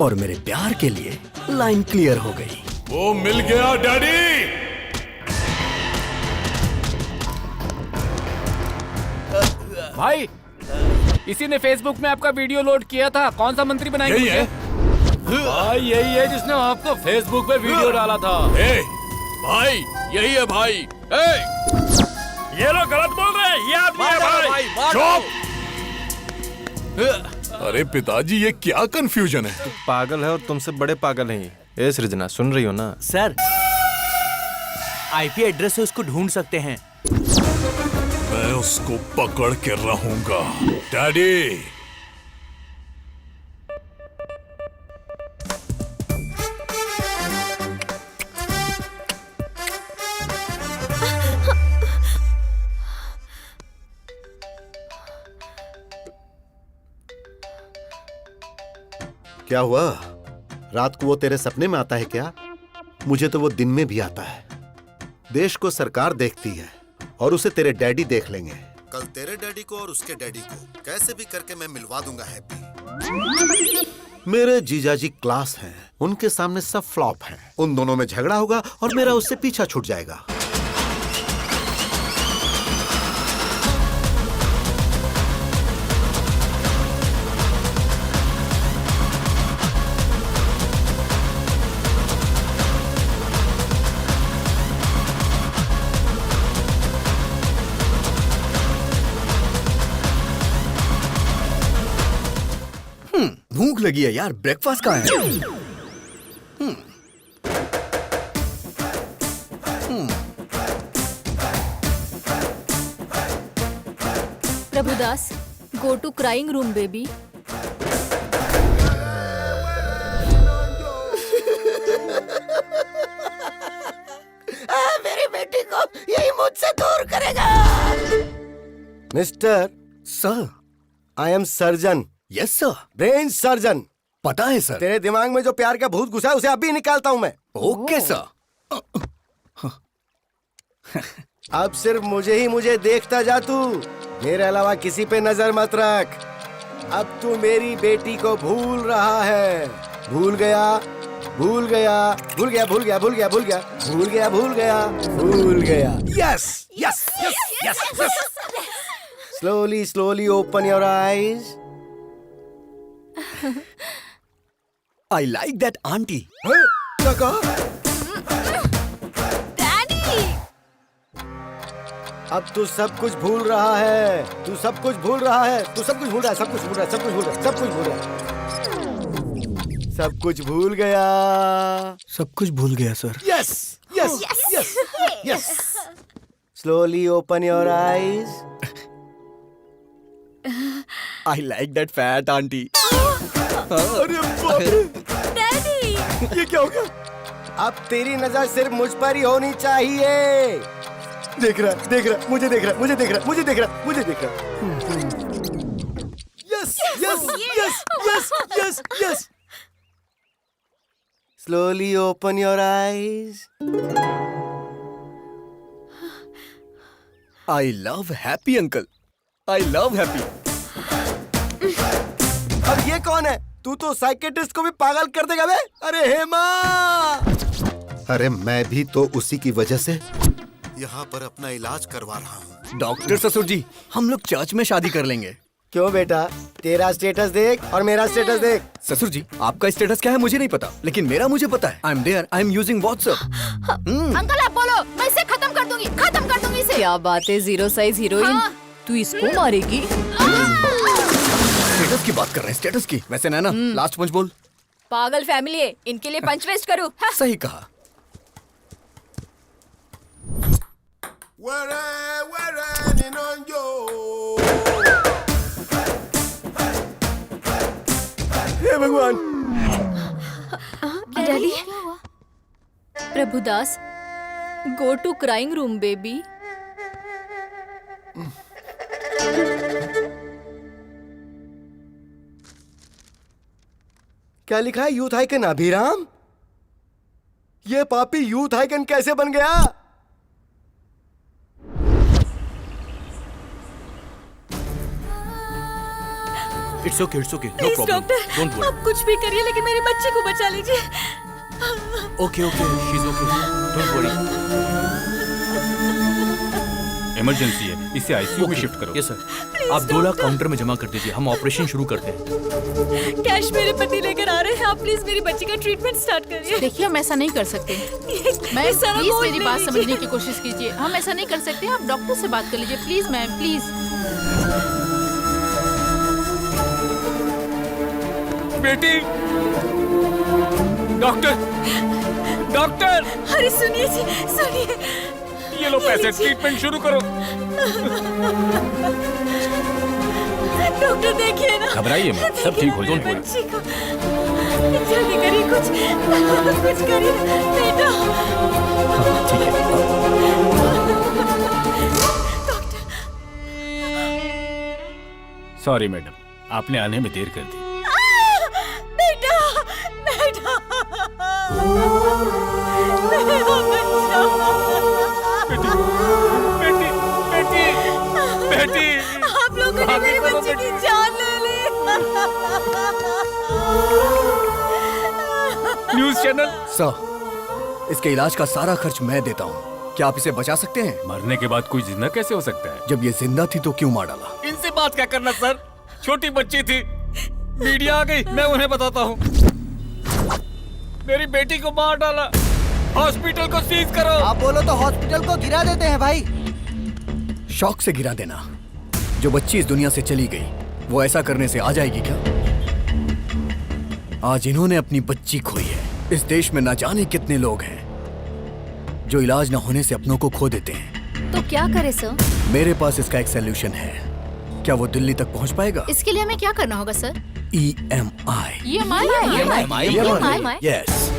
और मेरे प्यार के लिए लाइन क्लियर हो गई। वो मिल गया डैडी। भाई, इसी ने फेसबुक में आपका वीडियो लोड किया था। कौन सा मंत्री बनाएंगे? यही है? भाई यही है जिसने आपको फेसबुक पे वीडियो डाला था। भाई यही है भाई। ये लोग गलत बोल रहे हैं, ये आदमी है भाई। चुप। अरे पिताजी, ये क्या कंफ्यूजन है? तू पागल है और तुमसे बड़े पागल हैं। ए सृजना, सुन रही हो ना? सर, आईपी एड्रेस से उसको ढूंढ सकते हैं। मैं उसको पकड़ के रहूंगा डैडी। क्या हुआ? रात को वो तेरे सपने में आता है क्या? मुझे तो वो दिन में भी आता है। देश को सरकार देखती है और उसे तेरे डैडी देख लेंगे। कल तेरे डैडी को और उसके डैडी को कैसे भी करके मैं मिलवा दूंगा हैप्पी। मेरे जीजाजी क्लास हैं, उनके सामने सब फ्लॉप हैं। उन दोनों में झगड़ा होगा और मेरा उससे पीछा छूट जाएगा। भूख लगी है यार, ब्रेकफास्ट कहाँ है? Prabhudas, go to crying room baby. मेरी बेटी को यही मुझसे दूर करेगा। Mister sir, I am surgeon. Yes sir. Brain surgeon. पता है सर। तेरे दिमाग में जो प्यार का भूत घुसा है उसे अभी निकालता हूँ मैं। Okay sir. अब सिर्फ मुझे देखता जा तू, मेरे अलावा किसी पे नजर मत रख। अब तू मेरी बेटी को भूल रहा है। भूल गया भूल गया भूल गया भूल गया भूल गया भूल गया भूल गया भूल गया भूल गया। Yes yes yes yes yes. Slowly slowly open your eyes. I like that aunty. क्या कहा? अब तू सब कुछ भूल रहा है। तू सब कुछ भूल रहा है। तू सब कुछ भूल रहा है। सब कुछ भूल रहा है। सब कुछ भूल रहा है। सब कुछ भूल रहा है। सब कुछ भूल गया। सब कुछ भूल गया sir. Yes yes yes yes. Slowly open your eyes. I like that fat aunty. अरे बाप रे। डैडी, ये क्या हो गया? अब तेरी नजर सिर्फ मुझ पर ही होनी चाहिए। देख रहा, मुझे देख रहा, मुझे देख रहा, मुझे देख रहा, मुझे देख रहा। Yes yes yes yes yes yes. Slowly open your eyes. I love happy uncle. I love happy. अब ये कौन है? तू तो साइकेट्रिस्ट को भी पागल कर देगा बे। अरे हेमा। अरे मैं भी तो उसी की वजह से यहाँ पर अपना इलाज करवा रहा हूँ। डॉक्टर ससुर जी, हम लोग चर्च में शादी कर लेंगे। क्यों बेटा? तेरा स्टेटस देख और मेरा स्टेटस देख। ससुर जी, आपका स्टेटस क्या है मुझे नहीं पता, लेकिन मेरा मुझे पता है। I am there, I am using WhatsApp. Uncle आप बोलो, मैं इसे खत्म कर दूंगी इसे। क्या बात है जीरो साइज हीरोइन, तू इसको मारेगी? स्टेटस की बात कर रहे हैं, स्टेटस की। वैसे नैना, लास्ट पंच बोल। पागल फैमिली है, इनके लिए पंच वेस्ट करूँ? सही कहा। हे भगवान। Daddy, Prabhudas, go to crying room baby. क्या लिखा है? Youth icon Abhiram? ये पापी यूथ आइकन कैसे बन गया? It's okay, no please problem, doctor, don't worry. आप कुछ भी करिए लेकिन मेरे बच्चे को बचा लीजिए। Okay okay, she is okay, don't worry. Emergency है, इसे आईसीयू में शिफ्ट करो। Yes sir. आप 2 लाख काउंटर में जमा कर दीजिए, हम ऑपरेशन शुरू करते हैं। कैश मेरे पति लेकर आ रहे हैं, आप प्लीज मेरी बच्ची का ट्रीटमेंट स्टार्ट करिए। देखिए, हम ऐसा नहीं कर सकते। मैं प्लीज मेरी बात समझने की कोशिश कीजिए। हम ऐसा नहीं कर सकते, आप डॉक्टर से बात कर लीजिए प्लीज मैम, प्लीज। बेटी, डॉक्टर, डॉक्टर। अरे सुनिए जी, सुनिए। ये लो पैसे, ट्रीटमेंट शुरू करो। डॉक्टर देखिए ना। घबराइए मत, सब ठीक हो जाएगा। बच्ची को जल्दी करिए, कुछ करिए बेटा। ठीक है। सॉरी मैडम, आपने आने में देर कर दी। बेटा, बेटा, मेरा बच्चा। बेटी, बेटी, बेटी। आप लोगों ने मेरी बच्ची की जान ले ली। News channel. सर, इसके इलाज का सारा खर्च मैं देता हूँ। क्या आप इसे बचा सकते हैं? मरने के बाद कोई जिंदा कैसे हो सकता है? जब ये जिंदा थी तो क्यों मार डाला? इनसे बात क्या करना सर, छोटी बच्ची थी, मीडिया आ गई, मैं उन्हें बताता हूँ। मेरी बेटी को मार डाला, हॉस्पिटल को सीज करो। आप बोलो तो हॉस्पिटल को गिरा देते हैं भाई। शौक से गिरा देना। जो बच्ची इस दुनिया से चली गई, वो ऐसा करने से आ जाएगी क्या? आज इन्होंने अपनी बच्ची खोई है। इस देश में ना जाने कितने लोग हैं जो इलाज न होने से अपनों को खो देते हैं। तो क्या करे सर? मेरे पास इसका एक सलूशन है। क्या वो दिल्ली तक पहुंच पाएगा? इसके लिए हमें क्या करना होगा सर? EMI। Yes,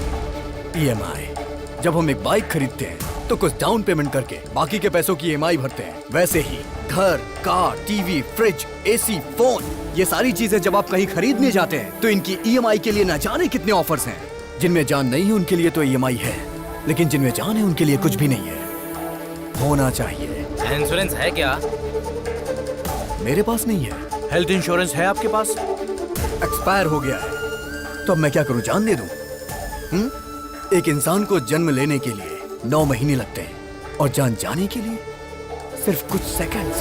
EMI। जब हम एक बाइक खरीदते हैं तो कुछ डाउन पेमेंट करके बाकी के पैसों की EMI भरते हैं। वैसे ही घर, car, TV, fridge, AC, phone, ये सारी चीजें जब आप कहीं खरीदने जाते हैं तो इनकी ईएमआई के लिए ना जाने कितने ऑफर्स हैं। जिनमें जान नहीं है उनके लिए तो ईएमआई है, लेकिन जिनमें जान है उनके लिए कुछ भी नहीं है। होना चाहिए। इंश्योरेंस है क्या? मेरे पास नहीं है। हेल्थ इंश्योरेंस है आपके पास? एक्सपायर हो गया है। तो अब मैं क्या करूं, जान दे दूं? एक इंसान को जन्म लेने के लिए 9 महीने लगते हैं और जान जाने के लिए सिर्फ कुछ सेकंड्स।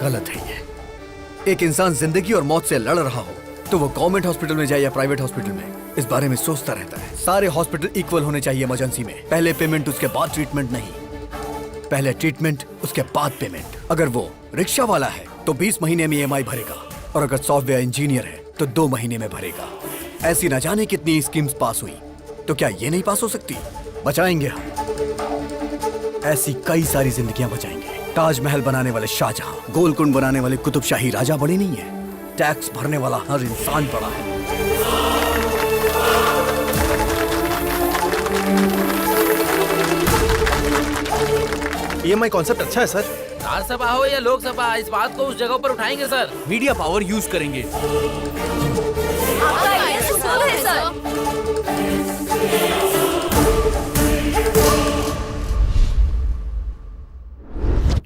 गलत है ये। एक इंसान जिंदगी और मौत से लड़ रहा हो तो वो गवर्नमेंट हॉस्पिटल में जाए या प्राइवेट हॉस्पिटल में, इस बारे में सोचता रहता है। सारे हॉस्पिटल इक्वल होने चाहिए इमरजेंसी में। पहले पेमेंट उसके बाद ट्रीटमेंट नहीं, पहले ट्रीटमेंट उसके बाद पेमेंट। अगर वो रिक्शा वाला है तो 20 महीने में ईएमआई भरेगा, और अगर सॉफ्टवेयर इंजीनियर है तो 2 महीने में भरेगा। ऐसी ना जाने कितनी स्कीम्स पास हुई, तो क्या ये नहीं पास हो सकती? बचाएंगे हम। ऐसी कई सारी जिंदगियां बचाएंगे। ताजमहल बनाने वाले शाहजहां, गोलकुंड बनाने वाले कुतुब शाही राजा बड़े नहीं है, टैक्स भरने वाला हर इंसान बड़ा है। ईएमआई कॉन्सेप्ट अच्छा है सर। राज्यसभा हो या लोकसभा, इस बात को उस जगह पर उठाएंगे सर। मीडिया पावर यूज करेंगे।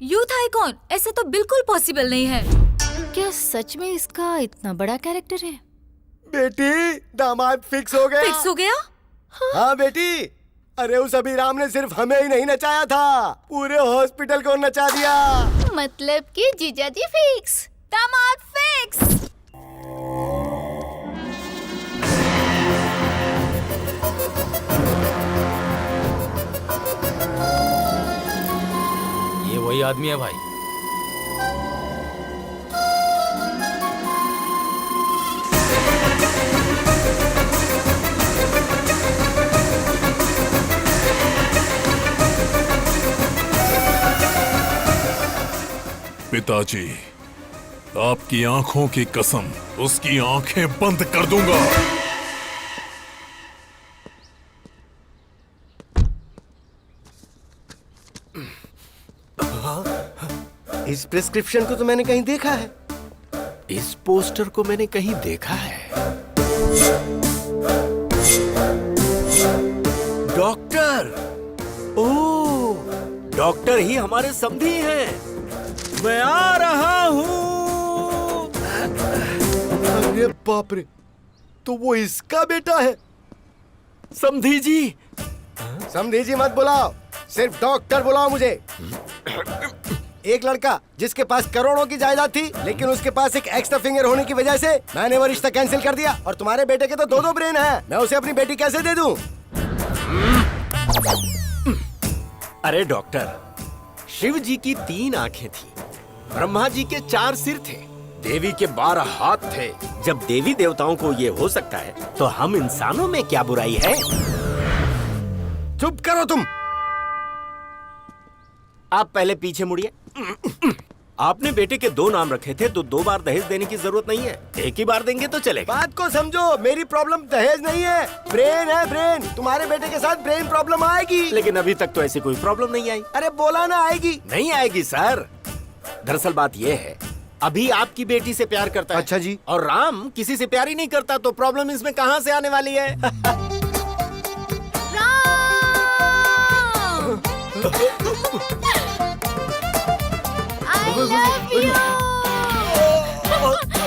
यूथ आइकॉन, ऐसे तो बिल्कुल पॉसिबल नहीं है। क्या सच में इसका इतना बड़ा कैरेक्टर है? बेटी, दामाद फिक्स हो गया। फिक्स हो गया? हाँ बेटी, अरे उस अभिराम ने सिर्फ हमें ही नहीं नचाया था, पूरे हॉस्पिटल को नचा दिया। मतलब कि जीजाजी फिक्स, दामाद फिक्स। ये वही आदमी है भाई। पिताजी, आपकी आंखों की कसम, उसकी आंखें बंद कर दूंगा। इस प्रिस्क्रिप्शन को तो मैंने कहीं देखा है। इस पोस्टर को मैंने कहीं देखा है। डॉक्टर, ओह, डॉक्टर ही हमारे समधी हैं। मैं आ रहा हूँ। अरे बाप रे, तो वो इसका बेटा है। समधी जी। समधी जी मत बुलाओ, सिर्फ डॉक्टर बुलाओ मुझे। एक लड़का जिसके पास करोड़ों की जायदाद थी, लेकिन उसके पास एक एक्स्ट्रा फिंगर होने की वजह से मैंने वो रिश्ता कैंसिल कर दिया। और तुम्हारे बेटे के तो 2-2 ब्रेन हैं। मैं उसे अपनी बेटी कैसे दे दूं? अरे डॉक्टर, शिव जी की 3 आंखें थी, ब्रह्मा जी के 4 सिर थे, देवी के 12 हाथ थे। जब देवी देवताओं को ये हो सकता है, तो हम इंसानों में क्या बुराई है? चुप करो तुम। आप पहले पीछे मुड़िए। आपने बेटे के 2 नाम रखे थे, तो 2 बार दहेज देने की जरूरत नहीं है। एक ही बार देंगे तो चलेगा। बात को समझो, मेरी प्रॉब्लम दहेज नहीं है, ब्रेन है ब्रेन। तुम्हारे बेटे के साथ ब्रेन प्रॉब्लम आएगी। लेकिन अभी तक तो ऐसी कोई प्रॉब्लम नहीं आई। अरे बोला ना आएगी। नहीं आएगी सर। दरअसल बात यह है, अभी आपकी बेटी से प्यार करता है। अच्छा जी। और राम किसी से प्यार ही नहीं करता, तो प्रॉब्लम इसमें कहाँ से आने वाली है?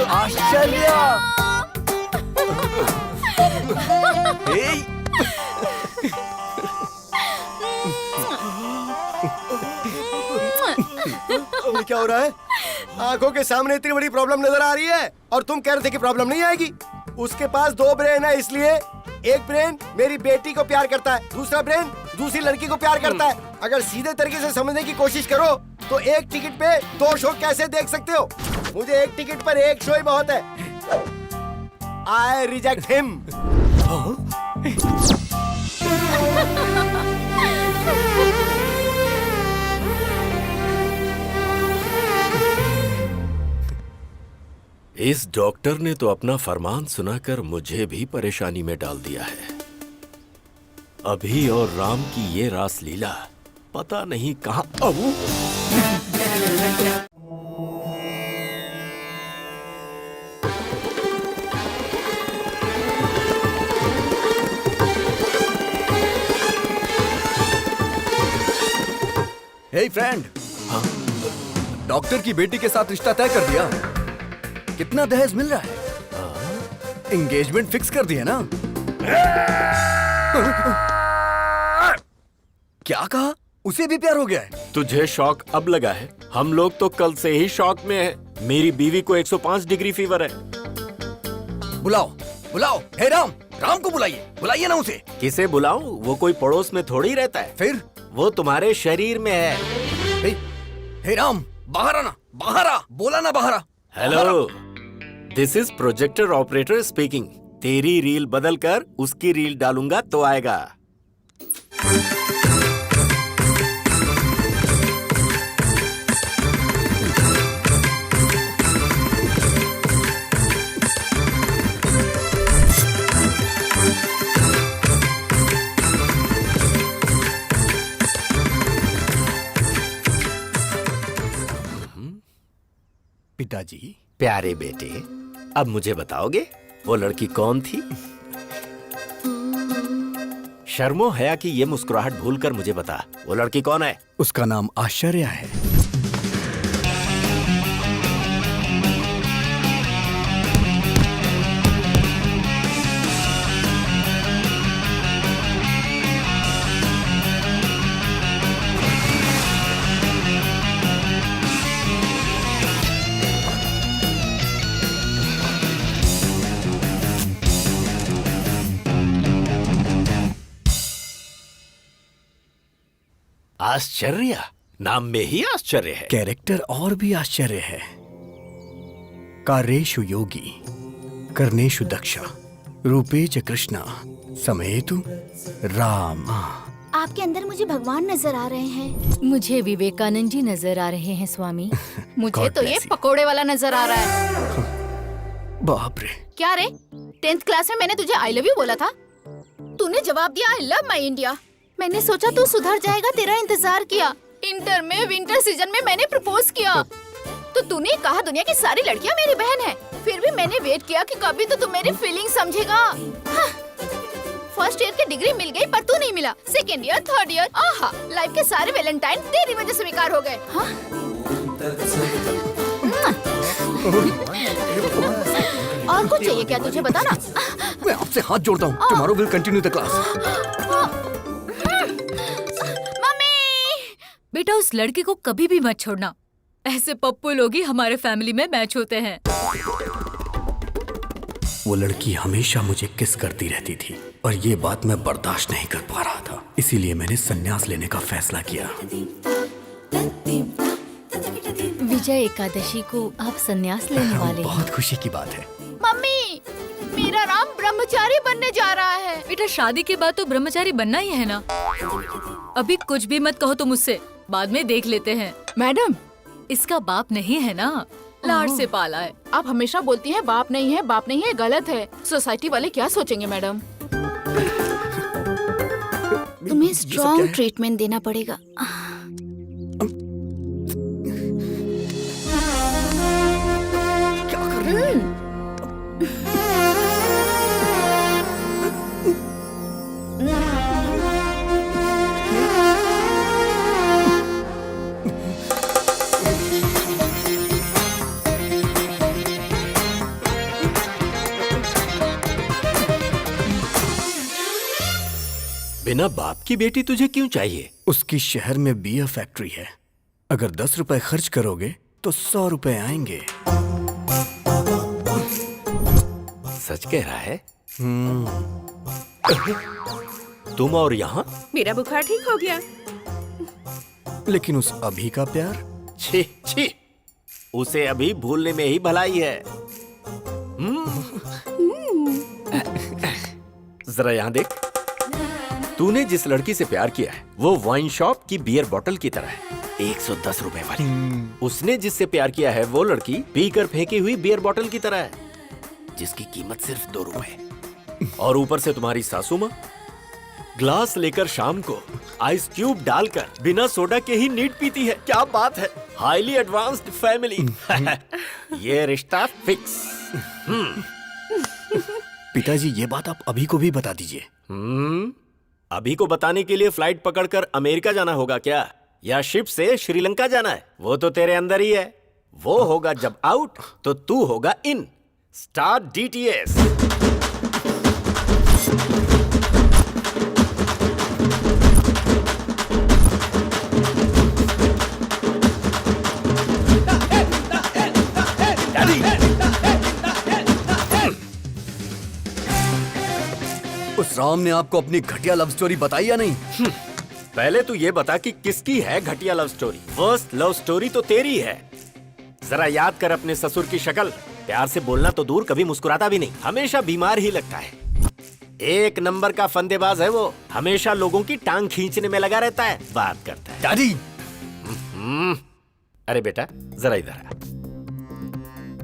आश्चर्य। क्या हो रहा है? आंखों के सामने इतनी बड़ी प्रॉब्लम नजर आ रही है और तुम कह रहे थे कि प्रॉब्लम नहीं आएगी। उसके पास 2 ब्रेन है, इसलिए एक ब्रेन मेरी बेटी को प्यार करता है, दूसरा ब्रेन दूसरी लड़की को प्यार करता है। अगर सीधे तरीके से समझने की कोशिश करो तो एक टिकट पे 2 शो कैसे देख सकते हो? मुझे एक टिकट पर 1 शो ही बहुत है। I reject him. इस डॉक्टर ने तो अपना फरमान सुनाकर मुझे भी परेशानी में डाल दिया है। अभी और राम की ये रास लीला पता नहीं कहाँ। अबू हे फ्रेंड, डॉक्टर की बेटी के साथ रिश्ता तय कर दिया। कितना दहेज मिल रहा है? एंगेजमेंट फिक्स कर दिया ना? क्या कहा? उसे भी प्यार हो गया है? तुझे शॉक अब लगा है? हम लोग तो कल से ही शॉक में हैं। मेरी बीवी को 105 डिग्री फीवर है। बुलाओ बुलाओ, हे राम, राम को बुलाइए, बुलाइए ना उसे। किसे बुलाऊं? वो कोई पड़ोस में थोड़ी रहता है। फिर वो तुम्हारे शरीर में है। हे राम, बाहर आना, बाहर आ, बोला ना बाहर आ। Hello, this is projector operator speaking. तेरी रील बदल कर उसकी रील डालूंगा तो आएगा। पिताजी। प्यारे बेटे, अब मुझे बताओगे वो लड़की कौन थी? शर्मो हया की ये मुस्कुराहट भूलकर मुझे बता, वो लड़की कौन है? उसका नाम आश्चर्य है। आश्चर्य, नाम में ही आश्चर्य है। कैरेक्टर और भी आश्चर्य है। कार्येषु योगी, कर्णेषु दक्षा, रूपे च कृष्णा, समयेतु राम। आपके अंदर मुझे भगवान नजर आ रहे हैं। मुझे विवेकानंद जी नजर आ रहे हैं स्वामी। मुझे God तो ये bless you. पकोड़े वाला नजर आ रहा है। बाप रे। क्या रे, 10th क्लास में मैंने तुझे आई लव यू बोला था, तूने जवाब दिया आई लव माई इंडिया। मैंने सोचा तू सुधर जाएगा, तेरा इंतजार किया। इंटर में विंटर सीजन में मैंने प्रपोज किया तो तूने कहा दुनिया की सारी लड़कियां मेरी बहन है। फिर भी मैंने वेट किया कि कभी तो तू मेरी फीलिंग समझेगा। फर्स्ट ईयर की डिग्री मिल गई पर तू नहीं मिला। सेकेंड ईयर, थर्ड ईयर, आहा, लाइफ के सारे वैलेंटाइन तेरी वजह से बेकार हो गए। और कुछ चाहिए क्या तुझे, बताना। मैं आपसे हाथ जोड़ता हूँ। Tomorrow will continue the class. बेटा उस लड़की को कभी भी मत छोड़ना। ऐसे पप्पू लोग ही हमारे फैमिली में मैच होते हैं। वो लड़की हमेशा मुझे किस करती रहती थी और ये बात मैं बर्दाश्त नहीं कर पा रहा था। इसीलिए मैंने संन्यास लेने का फैसला किया। विजय एकादशी को आप संन्यास लेने वाले हैं। बहुत खुशी की बात है। मम्मी, मेरा राम ब्रह्मचारी बनने जा रहा है। बेटा शादी के बाद तो ब्रह्मचारी बनना ही है ना। अभी कुछ भी मत कहो तुम मुझसे, बाद में देख लेते हैं। मैडम, इसका बाप नहीं है ना, लाड से पाला है। आप हमेशा बोलती हैं बाप नहीं है, बाप नहीं है, गलत है। सोसाइटी वाले क्या सोचेंगे मैडम? तुम्हें स्ट्रॉन्ग ट्रीटमेंट देना पड़ेगा। क्या कर रही है? बिना बाप की बेटी तुझे क्यों चाहिए? उसकी शहर में बियर फैक्ट्री है। अगर 10 रुपए खर्च करोगे तो 100 रुपए आएंगे। सच कह रहा है? तुम और यहाँ? मेरा बुखार ठीक हो गया। लेकिन उस अभी का प्यार? छी छी, उसे अभी भूलने में ही भलाई है। जरा यहाँ देख, तूने जिस लड़की से प्यार किया है वो वाइन शॉप की बियर बोतल की तरह है, 110 रुपए वाली। उसने जिससे प्यार किया है वो लड़की पीकर फेंकी हुई बियर बोतल की तरह है, जिसकी कीमत सिर्फ 2 रुपए। और ऊपर से तुम्हारी सासू माँ, ग्लास लेकर शाम को आइस क्यूब डालकर बिना सोडा के ही नीट पीती है। क्या बात है, हाईली एडवांस्ड फैमिली। ये रिश्ता फिक्स। पिताजी ये बात आप अभी को भी बता दीजिए। अभी को बताने के लिए फ्लाइट पकड़कर अमेरिका जाना होगा क्या, या शिप से श्रीलंका जाना है? वो तो तेरे अंदर ही है। वो होगा जब आउट तो तू होगा इन। Start DTS। उस राम ने आपको अपनी घटिया लव स्टोरी बताई या नहीं? पहले तू ये बता कि किसकी है घटिया love story. First love story तो तेरी है। जरा याद कर अपने ससुर की शक्ल। प्यार से बोलना तो दूर, कभी मुस्कुराता भी नहीं, हमेशा बीमार ही लगता है। एक नंबर का फंदेबाज है वो, हमेशा लोगों की टांग खींचने में लगा रहता है, बात करता है। डैडी! अरे बेटा जरा इधर आ।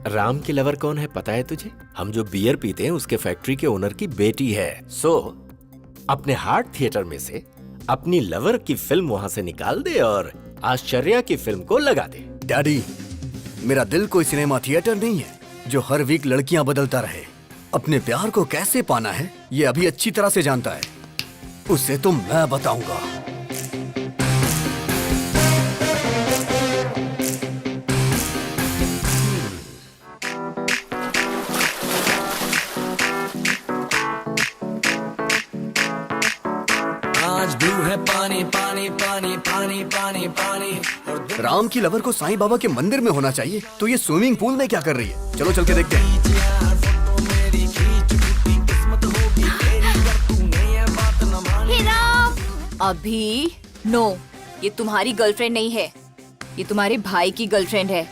राम की लवर कौन है पता है तुझे? हम जो बियर पीते हैं उसके फैक्ट्री के ओनर की बेटी है। सो अपने हार्ट थिएटर में से अपनी लवर की फिल्म वहां से निकाल दे और आश्चर्या की फिल्म को लगा दे। डैडी, मेरा दिल कोई सिनेमा थिएटर नहीं है जो हर वीक लड़कियां बदलता रहे। अपने प्यार को कैसे पाना है ये अभी अच्छी तरह से जानता है। उसे तो मैं बताऊंगा। आज ब्लू है पानी पानी पानी पानी पानी पानी। राम की लवर को साईं बाबा के मंदिर में होना चाहिए, तो ये स्विमिंग पूल में क्या कर रही है? चलो चल के देखते हैं। हे राम! अभी नो, ये तुम्हारी गर्लफ्रेंड नहीं है, ये तुम्हारे भाई की गर्लफ्रेंड है।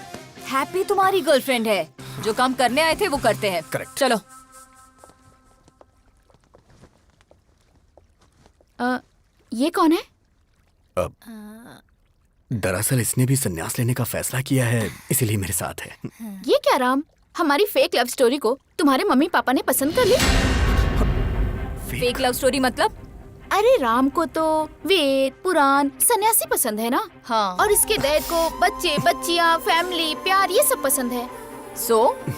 हैप्पी तुम्हारी गर्लफ्रेंड है। जो काम करने आए थे वो करते हैं। करेक्ट। चलो। ये कौन है? दरअसल इसने भी संन्यास लेने का फैसला किया है, इसीलिए मेरे साथ है। ये क्या राम, हमारी फेक लव स्टोरी को तुम्हारे मम्मी पापा ने पसंद कर ली? फेक लव स्टोरी मतलब? अरे राम को तो वेद पुराण सन्यासी पसंद है ना। हाँ। और इसके डैड को बच्चे बच्चियाँ फैमिली प्यार ये सब पसंद है।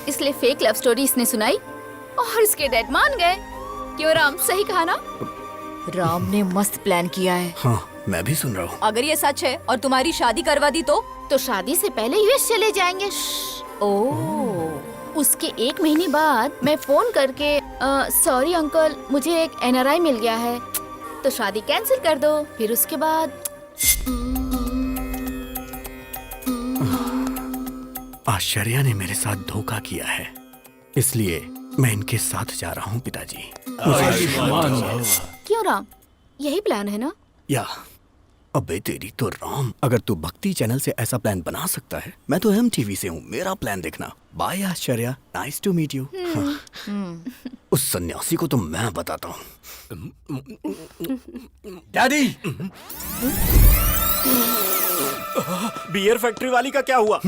इसलिए फेक लव स्टोरी इसने सुनाई और इसके डैड मान गए। क्यों राम, सही कहा ना? राम ने मस्त प्लान किया है। हाँ, मैं भी सुन रहा हूँ। अगर ये सच है और तुम्हारी शादी करवा दी तो शादी से पहले यूएस चले जाएंगे। उसके 1 महीने बाद मैं फोन करके सॉरी अंकल, मुझे एक NRI मिल गया है, तो शादी कैंसिल कर दो। फिर उसके बाद आश्चर्या ने मेरे साथ धोखा किया है, इसलिए मैं इनके साथ जा रहा हूँ पिताजी। क्यों राम, यही प्लान है ना? या अबे तेरी तो राम, अगर तू भक्ति चैनल से ऐसा प्लान बना सकता है, मैं तो MTV से हूँ, मेरा प्लान देखना। Bye Aashcharya, nice to meet you. उस सन्यासी को तो मैं बताता हूँ। डैडी! बियर फैक्ट्री वाली का क्या हुआ?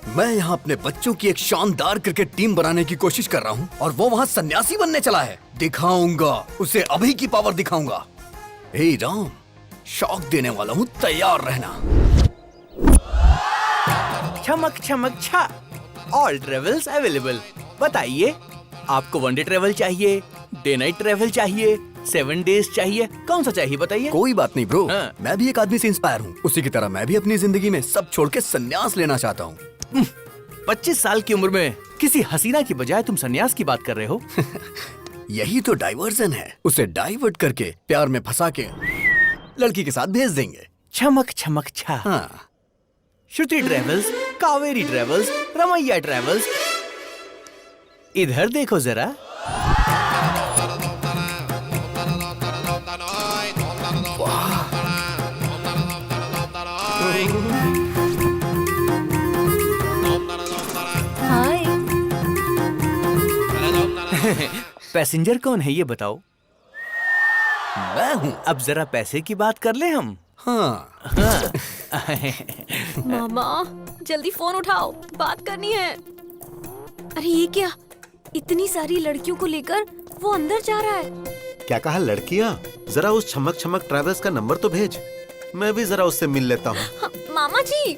मैं यहाँ अपने बच्चों की एक शानदार क्रिकेट टीम बनाने की कोशिश कर रहा हूँ और वो वहाँ सन्यासी बनने चला है। दिखाऊंगा उसे, अभी की पावर दिखाऊंगा। हे राम, शॉक देने वाला हूँ, तैयार रहना। चमक चमक छा, ऑल ट्रेवल्स अवेलेबल। बताइए, आपको 1 डे ट्रेवल चाहिए, डे नाइट ट्रेवल चाहिए, 7 डेज चाहिए, कौन सा चाहिए बताइए? कोई बात नहीं ब्रो, मैं भी एक आदमी से इंस्पायर हूँ। उसी की तरह मैं भी अपनी जिंदगी में सब छोड़ के सन्यास लेना चाहता हूँ। 25 साल की उम्र में किसी हसीना की बजाय तुम सन्यास की बात कर रहे हो? यही तो डाइवर्जन है। उसे डाइवर्ट करके प्यार में फंसा के लड़की के साथ भेज देंगे। चमक चमक छा। हाँ। Shruti travels, Kaveri travels, Ramaiah travels, इधर देखो जरा। हाय। पैसेंजर कौन है ये बताओ? मैं हूँ। अब जरा पैसे की बात कर ले हम। हाँ। मामा जल्दी फोन उठाओ, बात करनी है। अरे ये क्या, इतनी सारी लड़कियों को लेकर वो अंदर जा रहा है। क्या कहा लड़कियां? जरा उस छमक छमक ट्रैवल्स का नंबर तो भेज, मैं भी जरा उससे मिल लेता हूँ। मामा जी।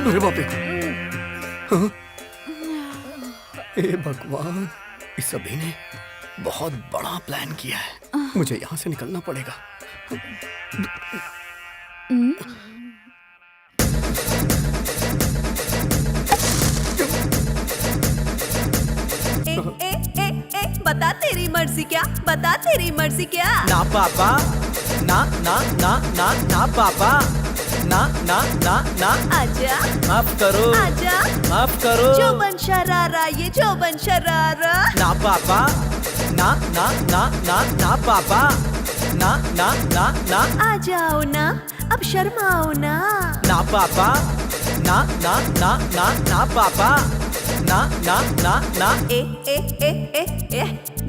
अरे बाप रे! हाँ? हे भगवान, इस सभी ने बहुत बड़ा प्लान किया है। मुझे यहाँ से निकलना पड़ेगा। बता तेरी मर्जी क्या? बता तेरी मर्जी क्या? ना पापा, ना ना ना ना ना पापा, ना ना ना ना। आजा, माफ करो, आजा, माफ करो। जो बन शरारा, ये जो बन शरारा। ना पापा, ना ना ना ना ना पापा, ना ना ना ना। आ जाओ ना, अब शर्माओ ना। ना पापा, ना ना ना ना ना पापा, ना ना ना ना। ए ए ए ए ए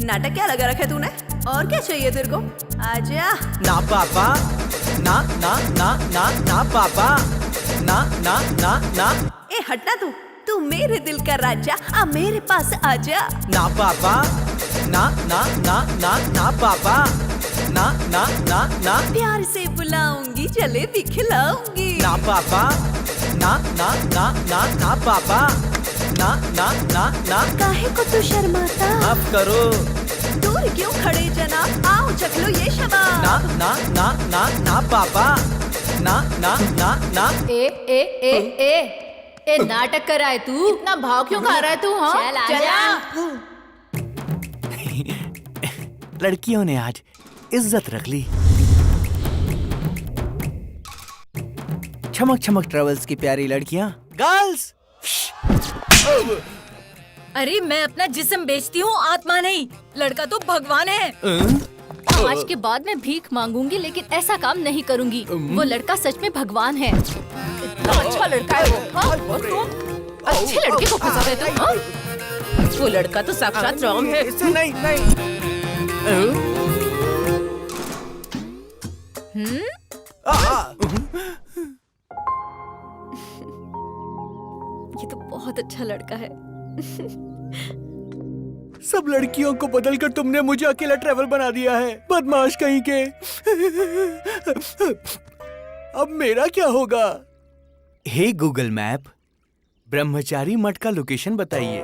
नाटक क्या लगा रखा है तूने? और क्या चाहिए तेरे को? आजा। ना पापा, ना ना ना ना ना पापा, ना ना ना ना। ए हटना तू मेरे दिल का राजा, आ मेरे पास आजा। ना पापा, ना ना ना ना ना पापा, ना ना ना ना। प्यार से बुलाऊंगी, जलेबी खिलाऊंगी। ना पापा, ना ना ना ना ना पापा, ना ना ना ना। काहे को तू शर्माता? माफ करो। दूर क्यों खड़े जनाब, आओ चख लो ये शबाब। ना ना ना ना ना पापा, ना ना ना ना। ए ए ए ए ए नाटक कर रहा है तू? इतना भाव क्यों खा रहा है तू? हाँ चल आजा। लड़कियों ने आज इज्जत रख ली। चमक चमक ट्रेवल्स की प्यारी लड़कियां, गर्ल्स। अरे मैं अपना जिस्म बेचती हूँ, आत्मा नहीं। लड़का तो भगवान है। आज के बाद मैं भीख मांगूंगी, लेकिन ऐसा काम नहीं करूंगी। वो लड़का सच में भगवान है। इतना अच्छा लड़का है वो। हाँ? और तुम अच्छे लड़के को फंसा रहे तुम। हाँ? वो लड़का तो साक्षात राम है। नहीं नहीं। ये तो बहुत अच्छा लड़का है। सब लड़कियों को बदलकर तुमने मुझे अकेला ट्रैवल बना दिया है, बदमाश कहीं के। अब मेरा क्या होगा? हे गूगल मैप, ब्रह्मचारी मठ का लोकेशन बताइए।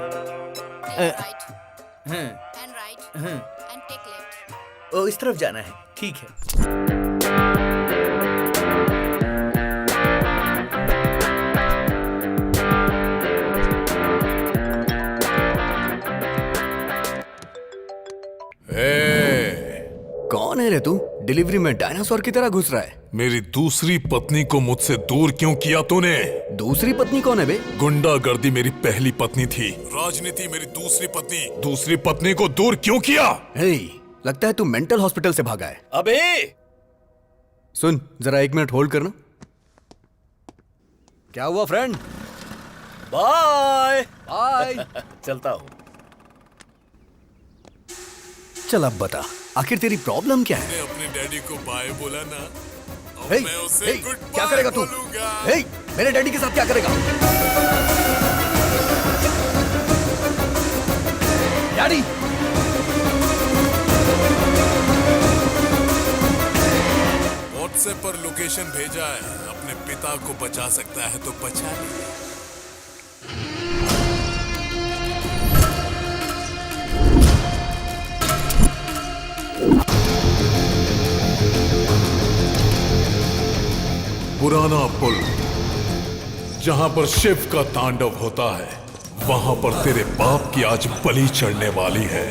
ओ, इस तरफ जाना है। ठीक है। कौन है रे तू? डिलीवरी में डायनासोर की तरह घुस रहा है। मेरी दूसरी पत्नी को मुझसे दूर क्यों किया तूने? दूसरी पत्नी कौन है बे? गुंडागर्दी मेरी पहली पत्नी थी, राजनीति मेरी दूसरी पत्नी। दूसरी पत्नी को दूर क्यों किया? हे, लगता है तू मेंटल हॉस्पिटल से भागा है। अबे सुन, जरा 1 मिनट होल्ड करना। क्या हुआ फ्रेंड? Bye bye. चलता हूँ। चल अब बता, आखिर तेरी प्रॉब्लम क्या है? अपने डैडी को बाय बोला ना, अब हे, मैं उसे हे, गुड क्या बाय करेगा तू? बोलूंगा। हे, मेरे डैडी के साथ क्या करेगा? डैडी! व्हाट्सएप पर लोकेशन भेजा है, अपने पिता को बचा सकता है तो बचा ले। पुराना पुल, जहां पर शिव का तांडव होता है, वहां पर तेरे बाप की आज बलि चढ़ने वाली है।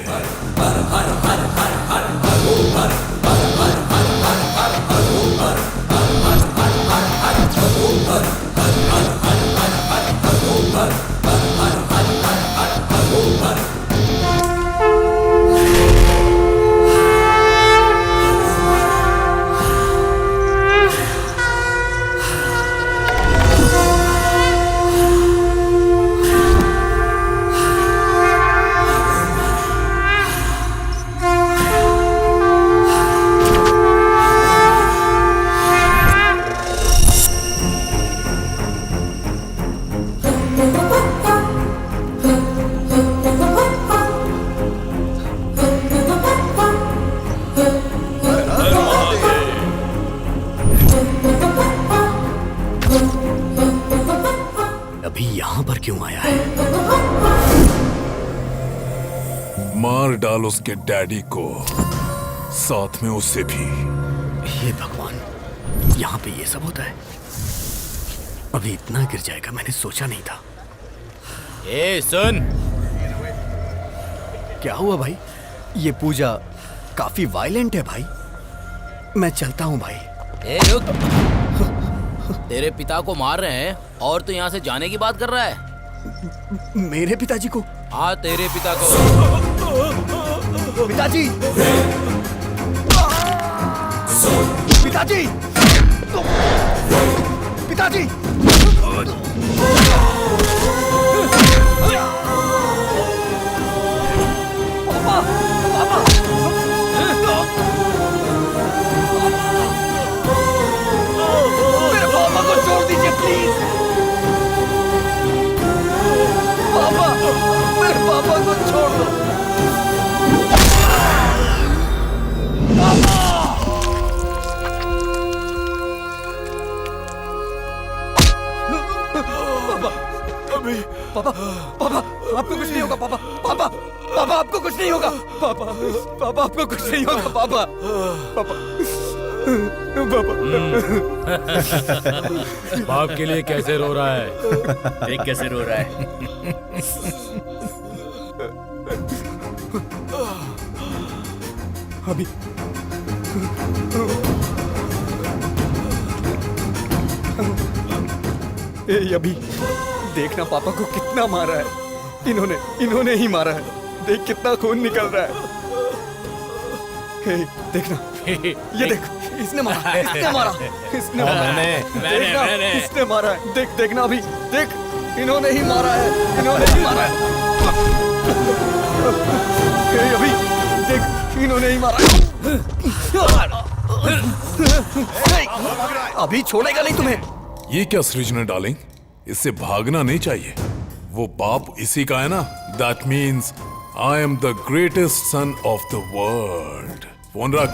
आया है। मार डाल उसके डैडी को, साथ में उसे भी। हे भगवान, यहाँ पे ये सब होता है? अभी इतना गिर जाएगा मैंने सोचा नहीं था। ए सुन, क्या हुआ भाई? ये पूजा काफी वायलेंट है भाई। मैं चलता हूँ भाई। ए रुक, तेरे पिता को मार रहे हैं और तू यहाँ से जाने की बात कर रहा है? मेरे पिताजी को? हाँ, तेरे पिता को। पिताजी! पिताजी! पिताजी! पापा! पापा! मेरे पापा को छोड़ दीजिए प्लीज। पापा, मेरे पापा को छोड़ दो। पापा! अभी पापा, पापा, आपको कुछ नहीं होगा पापा, पापा, पापा आपको कुछ नहीं होगा, पापा, पापा आपको कुछ नहीं होगा, पापा, पापा, बाप के लिए कैसे रो रहा है? देख कैसे रो रहा है। अभी अभी देखना पापा को कितना मारा है। इन्होंने ही मारा है। देख कितना खून निकल रहा है। देखना, ये देख, इसने मारा, इसने मारा, इसने मारा, देखना, इसने मारा है। देख, देखना अभी, देख, इन्होंने ही मारा है, इन्होंने ही मारा है। अभी देख, इन्होंने ही मारा है। अभी छोड़ेगा नहीं तुम्हें। ये क्या सृजना डार्लिंग, इससे भागना नहीं चाहिए। वो बाप इसी का है ना। That means I am the greatest son of the world. Phone रख।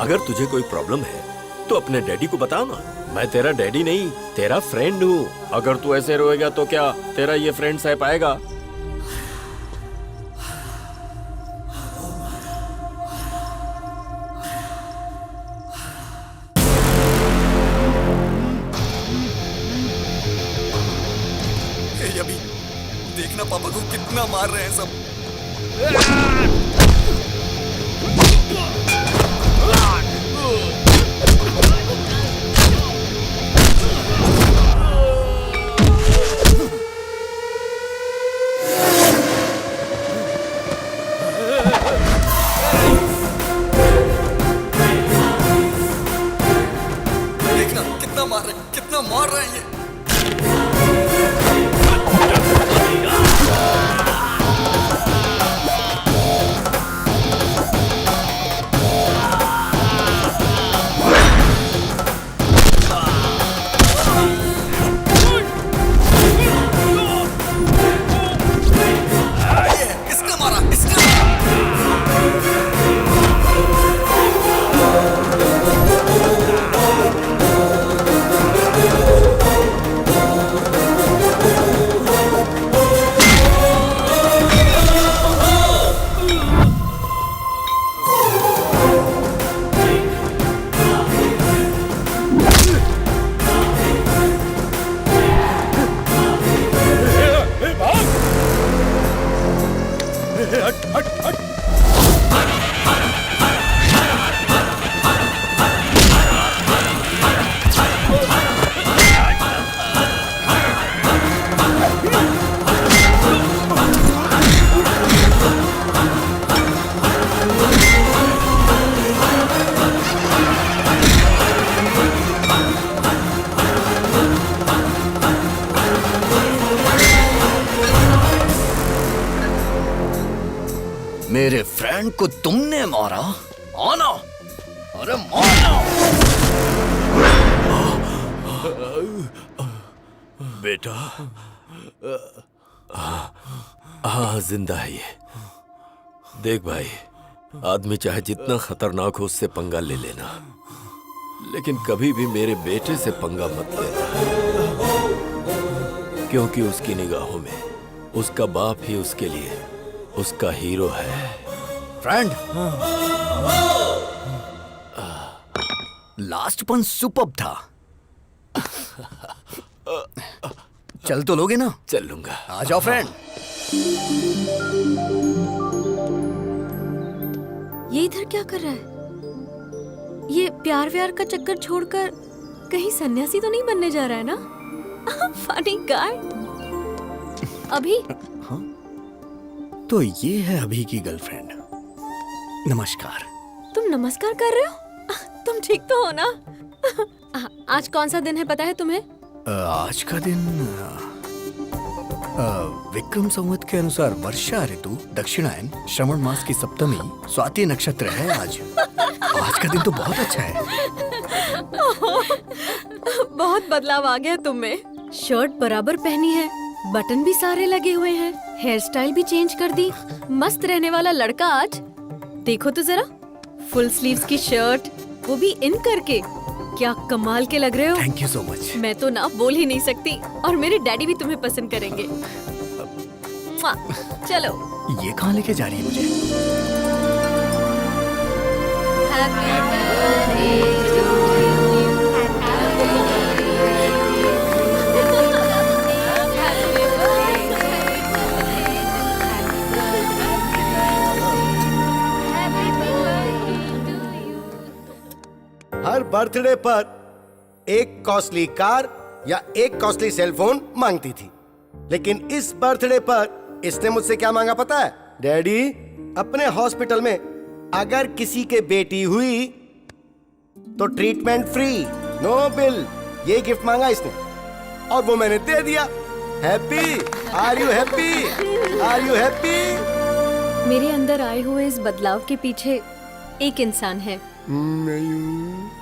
अगर तुझे कोई प्रॉब्लम है तो अपने डैडी को बताओ ना। मैं तेरा डैडी नहीं, तेरा फ्रेंड हूँ। अगर तू ऐसे रोएगा तो क्या तेरा ये फ्रेंड सह पाएगा? अभी देखना पापा को कितना मार रहे हैं सब। देखना कितना मार रहे हैं ये। हट हट हट। मेरे फ्रेंड को तुमने मारा? आना, अरे मारना। बेटा, हाँ जिंदा है ये। देख भाई, आदमी चाहे जितना खतरनाक हो उससे पंगा ले लेना, लेकिन कभी भी मेरे बेटे से पंगा मत लेना, क्योंकि उसकी निगाहों में उसका बाप ही उसके लिए उसका हीरो है। फ्रेंड, लास्ट पंच सुपर्ब था। चल तो लोगे ना? चल लूंगा। आ जाओ फ्रेंड। ये इधर क्या कर रहा है? ये प्यार व्यार का चक्कर छोड़कर कहीं सन्यासी तो नहीं बनने जा रहा है ना? Funny guy. अभी तो ये है अभी की गर्लफ्रेंड। नमस्कार। तुम नमस्कार कर रहे हो? तुम ठीक तो हो ना? आज कौन सा दिन है पता है तुम्हें? आज का दिन विक्रम संवत के अनुसार वर्षा ऋतु, दक्षिणायन, श्रवण मास की सप्तमी, स्वाति नक्षत्र है आज। आज का दिन तो बहुत अच्छा है। बहुत बदलाव आ गया तुम में। शर्ट बराबर पहनी है, बटन भी सारे लगे हुए हैं, हेयर स्टाइल भी चेंज कर दी। मस्त रहने वाला लड़का आज। देखो तो जरा, फुल स्लीव्स की शर्ट, वो भी इन करके। क्या कमाल के लग रहे हो। Thank you so much. मैं तो ना बोल ही नहीं सकती, और मेरे डैडी भी तुम्हें पसंद करेंगे। चलो। ये कहाँ लेके जा रही है मुझे? हर बर्थडे पर एक कॉस्टली कार या एक कॉस्टली सेलफोन मांगती थी, लेकिन इस बर्थडे पर इसने मुझसे क्या मांगा पता है? डैडी, अपने हॉस्पिटल में अगर किसी के बेटी हुई तो ट्रीटमेंट फ्री, नो बिल। ये गिफ्ट मांगा इसने और वो मैंने दे दिया। Happy? Are you happy? Are you happy? मेरे अंदर आए हुए इस बदलाव के पीछे एक इंसान है।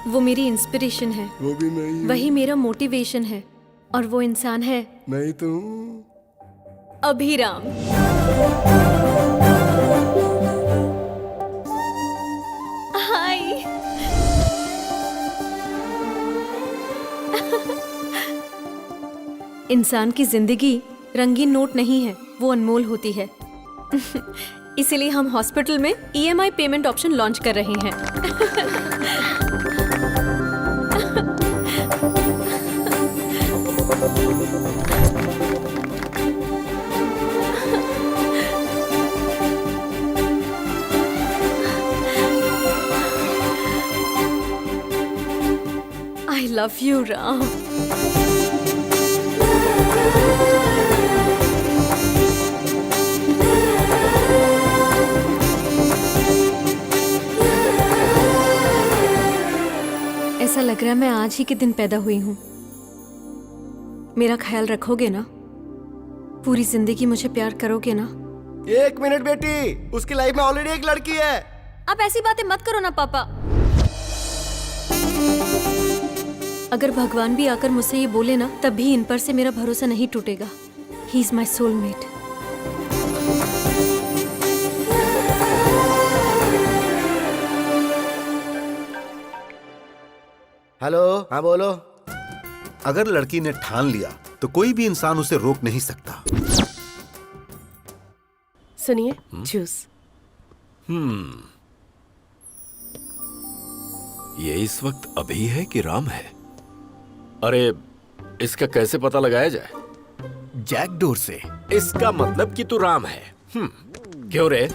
वो मेरी इंस्पिरेशन है। वो भी नहीं। वही मेरा मोटिवेशन है, और वो इंसान है नहीं तो अभिराम। हाय। इंसान की जिंदगी रंगीन नोट नहीं है, वो अनमोल होती है। इसीलिए हम हॉस्पिटल में EMI पेमेंट ऑप्शन लॉन्च कर रहे हैं। I love you, Ram. ऐसा लग रहा है मैं आज ही के दिन पैदा हुई हूँ। मेरा ख्याल रखोगे ना? पूरी जिंदगी मुझे प्यार करोगे ना? एक मिनट बेटी, उसकी लाइफ में ऑलरेडी एक लड़की है। आप ऐसी बातें मत करो ना पापा। अगर भगवान भी आकर मुझसे ये बोले ना, तब भी इन पर से मेरा भरोसा नहीं टूटेगा। He is my soulmate. Hello, हाँ बोलो। अगर लड़की ने ठान लिया तो कोई भी इंसान उसे रोक नहीं सकता। सुनिए, जूस। ये इस वक्त अभी है कि राम है? अरे, इसका कैसे पता लगाया जाए? जैकडोर से। इसका मतलब कि तू राम है। क्यों रे?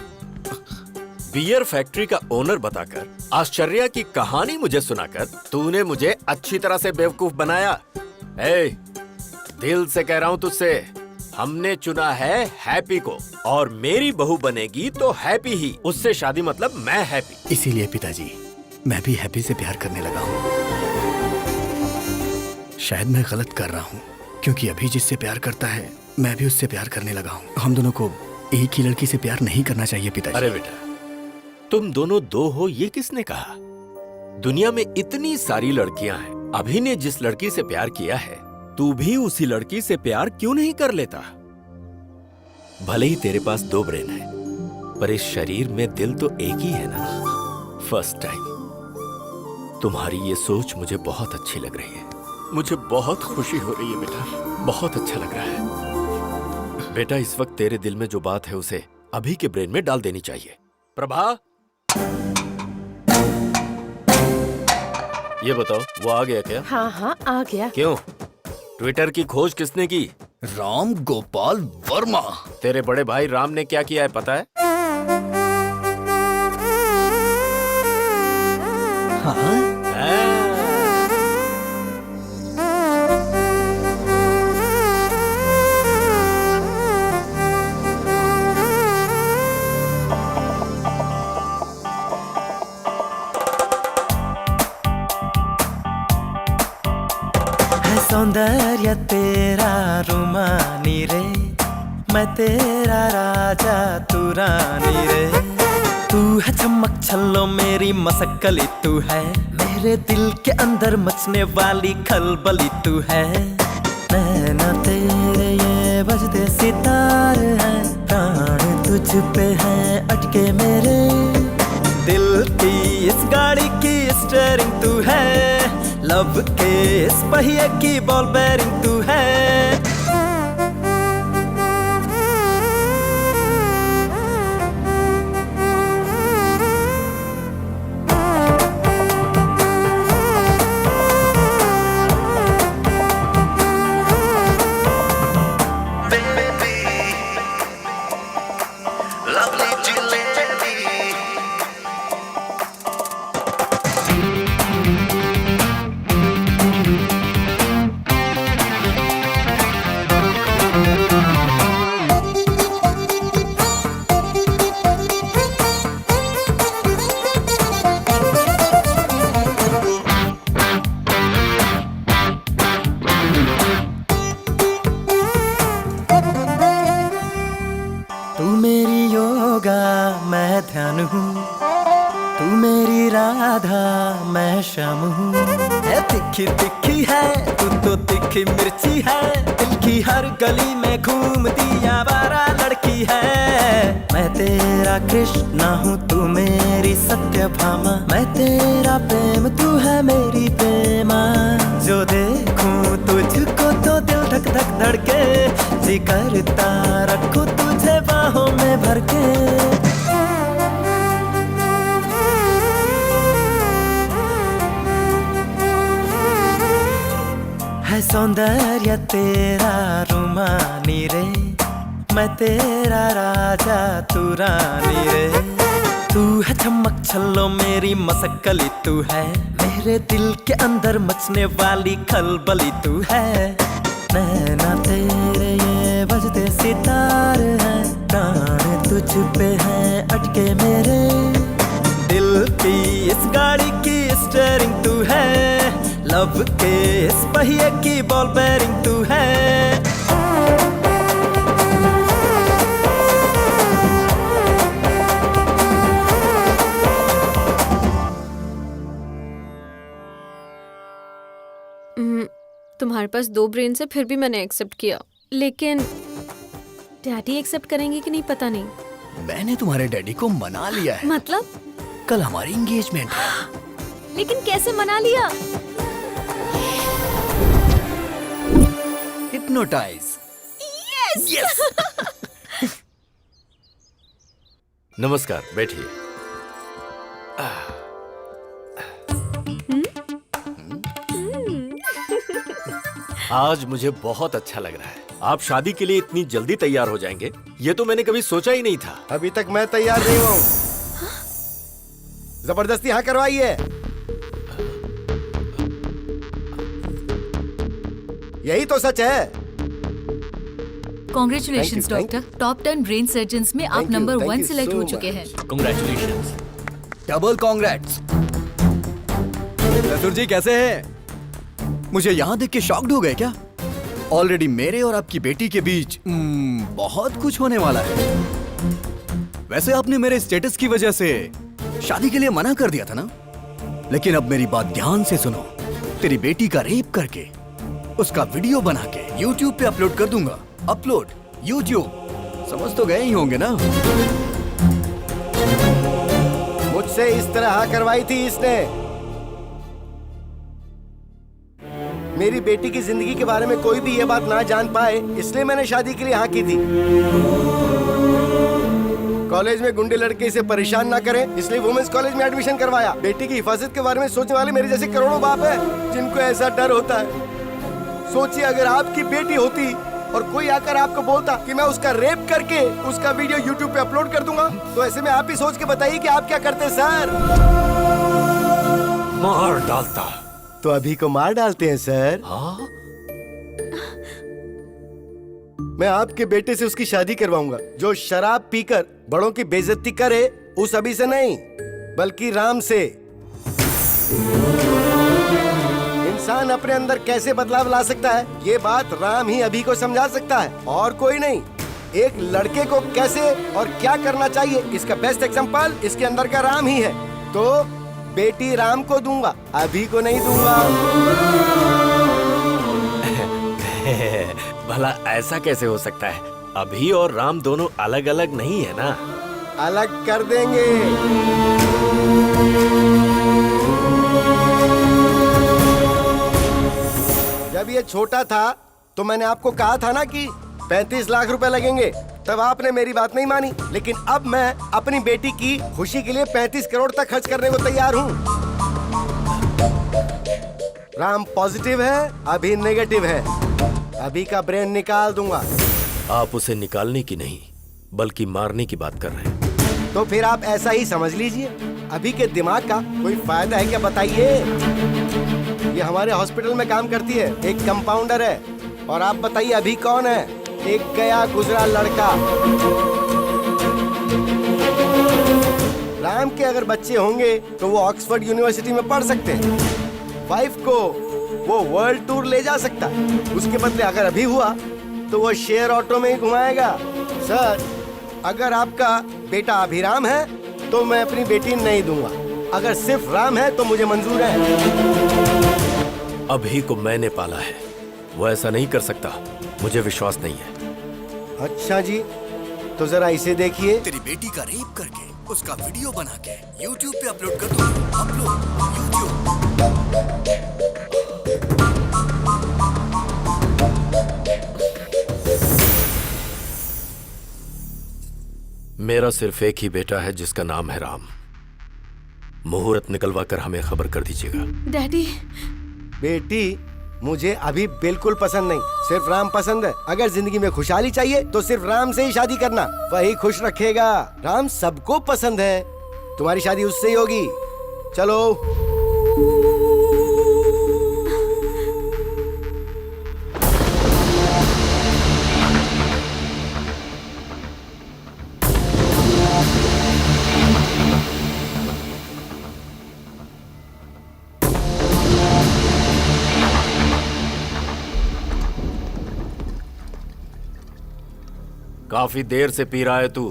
बियर फैक्ट्री का ओनर बताकर, आश्चर्य की कहानी मुझे सुनाकर तूने मुझे अच्छी तरह से बेवकूफ बनाया। ए, दिल से कह रहा हूँ तुझसे, हमने चुना है हैप्पी को, और मेरी बहू बनेगी तो हैप्पी ही। उससे शादी मतलब मैं हैप्पी। इसीलिए पिताजी, मैं भी हैप्पी से प्यार करने लगा हूँ। शायद मैं गलत कर रहा हूँ, क्योंकि अभी जिससे प्यार करता है मैं भी उससे प्यार करने लगा हूँ। हम दोनों को एक ही लड़की से प्यार नहीं करना चाहिए पिताजी। अरे बेटा, तुम दोनों दो हो ये किसने कहा? दुनिया में इतनी सारी लड़कियां हैं। अभी ने जिस लड़की से प्यार किया है, तू भी उसी लड़की से प्यार क्यों नहीं कर लेता? भले ही तेरे पास 2 ब्रेन है, पर इस शरीर में दिल तो एक ही है ना। फर्स्ट टाइम तुम्हारी ये सोच मुझे बहुत अच्छी लग रही है। मुझे बहुत खुशी हो रही है बेटा, बहुत अच्छा लग रहा है। बेटा, इस वक्त तेरे दिल में जो बात है उसे अभी के ब्रेन में डाल देनी चाहिए। प्रभा, ये बताओ, वो आ गया क्या? हाँ हाँ, आ गया। क्यों? ट्विटर की खोज किसने की? राम गोपाल वर्मा। तेरे बड़े भाई राम ने क्या किया है पता है? हाँ? सौंदर्य तेरा रुमानी रे, मैं तेरा राजा तू रानी रे। तू है चमक छल्लो मेरी मसक्कली तू है, मेरे दिल के अंदर मचने वाली खलबली तू है। नैना तेरे ये बजते सितारे हैं, प्राण तुझ पे हैं अटके मेरे। दिल की इस गाड़ी की स्टीयरिंग तू है, लव के इस पहिए की बॉल बेरिंग तू है। तिखी तिखी है तू तो तिखी मिर्ची है, दिल की हर गली में घूमती आवारा लड़की है। मैं तेरा कृष्णा हूँ तू मेरी सत्यभामा, मैं तेरा प्रेम तू है मेरी प्रेमा। जो देखूं तुझको तो दिल धक धक धड़के, जी करता रखूं तुझे बाहों में भर के। है सौंदर्य तेरा रुमानी रे, मैं तेरा राजा तू रानी रे। तू है चमक छल्लो मेरी मसक्कली तू है, मेरे दिल के अंदर मचने वाली खलबली तू है। नैना तेरे ये बजते सितारे हैं, प्राण तुझ पे हैं अटके मेरे। दिल की इस गाड़ी की स्टीयरिंग तू है, लव के इस पहिए की बॉल बेरिंग तू है। तुम्हारे पास 2 ब्रेन से फिर भी मैंने एक्सेप्ट किया, लेकिन डैडी एक्सेप्ट करेंगे कि नहीं पता नहीं। मैंने तुम्हारे डैडी को मना लिया है। मतलब? कल हमारी एंगेजमेंट है। लेकिन कैसे मना लिया? हिप्नोटाइज। यस। नमस्कार, बैठिए। आज मुझे बहुत अच्छा लग रहा है। आप शादी के लिए इतनी जल्दी तैयार हो जाएंगे, ये तो मैंने कभी सोचा ही नहीं था। अभी तक मैं तैयार नहीं हूँ। जबरदस्ती हाँ करवाइए। यही तो सच है। Congratulations doctor, top 10 brain surgeons में आप नंबर 1 सिलेक्ट हो चुके हैं। कांग्रेचुलेशंस। Double congrats. ससुर जी कैसे हैं? मुझे यहाँ देख के शॉक्ड हो गए क्या? ऑलरेडी मेरे और आपकी बेटी के बीच बहुत कुछ होने वाला है। वैसे आपने मेरे स्टेटस की वजह से शादी के लिए मना कर दिया था ना, लेकिन अब मेरी बात ध्यान से सुनो। तेरी बेटी का रेप करके उसका वीडियो बना के YouTube पे अपलोड कर दूंगा। अपलोड YouTube, समझ तो गए ही होंगे ना। मुझसे इस तरह हाँ करवाई थी इसने। मेरी बेटी की जिंदगी के बारे में कोई भी ये बात ना जान पाए, इसलिए मैंने शादी के लिए हाँ की थी। कॉलेज में गुंडे लड़के इसे परेशान ना करें, इसलिए वुमेन्स कॉलेज में एडमिशन करवाया। बेटी की हिफाजत के बारे में सोचने वाले मेरे जैसे करोड़ों बाप हैं जिनको ऐसा डर होता है। सोचिए अगर आपकी बेटी होती और कोई आकर आपको बोलता कि मैं उसका रेप करके उसका वीडियो YouTube पे अपलोड कर दूंगा, तो ऐसे में आप ही सोच के बताइए कि आप क्या करते सर? मार डालता। तो अभी को मार डालते हैं सर? हाँ? मैं आपके बेटे से उसकी शादी करवाऊंगा जो शराब पीकर बड़ों की बेइज्जती करे, उस अभी से नहीं बल्कि राम से। इंसान अपने अंदर कैसे बदलाव ला सकता है, ये बात राम ही अभी को समझा सकता है और कोई नहीं। एक लड़के को कैसे और क्या करना चाहिए, इसका बेस्ट एग्जांपल इसके अंदर का राम ही है। तो बेटी राम को दूंगा, अभी को नहीं दूंगा। भला ऐसा कैसे हो सकता है? अभी और राम दोनों अलग अलग नहीं है ना? अलग कर देंगे। जब ये छोटा था तो मैंने आपको कहा था ना कि 35 लाख रुपए लगेंगे, तब आपने मेरी बात नहीं मानी। लेकिन अब मैं अपनी बेटी की खुशी के लिए 35 करोड़ तक खर्च करने को तैयार हूँ। राम पॉजिटिव है, अभी नेगेटिव है। अभी का ब्रेन निकाल दूंगा। आप उसे निकालने की नहीं बल्कि मारने की बात कर रहे हैं। तो फिर आप ऐसा ही समझ लीजिए। अभी के दिमाग का कोई फायदा है क्या बताइए? ये हमारे हॉस्पिटल में काम करती है, एक कंपाउंडर है। और आप बताइए अभी कौन है? एक गया गुजरा लड़का। राम के अगर बच्चे होंगे तो वो ऑक्सफोर्ड यूनिवर्सिटी में पढ़ सकते हैं। वाइफ को वो वर्ल्ड टूर ले जा सकता है। उसके बदले अगर अभी हुआ तो वो शेयर ऑटो में ही घुमाएगा। सर, अगर आपका बेटा अभिराम है तो मैं अपनी बेटी नहीं दूंगा। अगर सिर्फ राम है तो मुझे मंजूर है। अभी को मैंने पाला है, वो ऐसा नहीं कर सकता। मुझे विश्वास नहीं है। अच्छा जी, तो जरा इसे देखिए। तेरी बेटी का रेप करके उसका वीडियो बना के YouTube पे अपलोड कर दूंगा। Upload YouTube। मेरा सिर्फ एक ही बेटा है जिसका नाम है राम। मुहूर्त निकलवा कर हमें खबर कर दीजिएगा। डैडी। बेटी मुझे अभी बिल्कुल पसंद नहीं, सिर्फ राम पसंद है। अगर जिंदगी में खुशहाली चाहिए तो सिर्फ राम से ही शादी करना, वही खुश रखेगा। राम सबको पसंद है, तुम्हारी शादी उससे ही होगी। चलो। काफी देर से पी रहा है तू।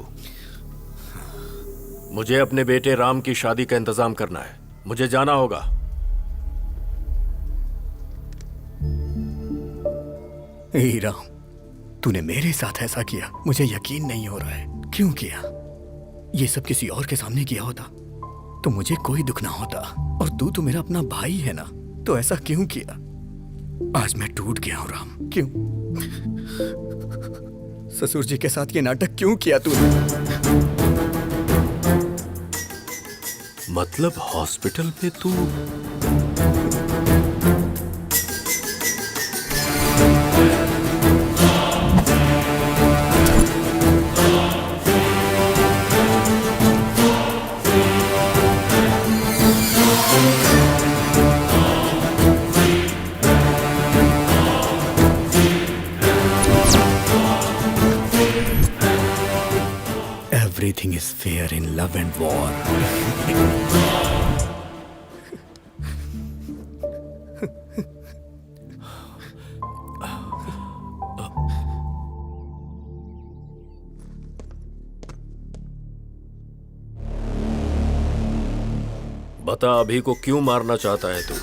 मुझे अपने बेटे राम की शादी का इंतजाम करना है। मुझे जाना होगा। हे राम, तूने मेरे साथ ऐसा किया, मुझे यकीन नहीं हो रहा है। क्यों किया? ये सब किसी और के सामने किया होता तो मुझे कोई दुख ना होता। और तू तो मेरा अपना भाई है ना, तो ऐसा क्यों किया? आज मैं टूट गया हूं राम। क्यों? ससुर जी के साथ ये नाटक क्यों किया तूने? मतलब हॉस्पिटल में तू? Everything is fair in love and war. बता अभी को क्यों मारना चाहता है तू?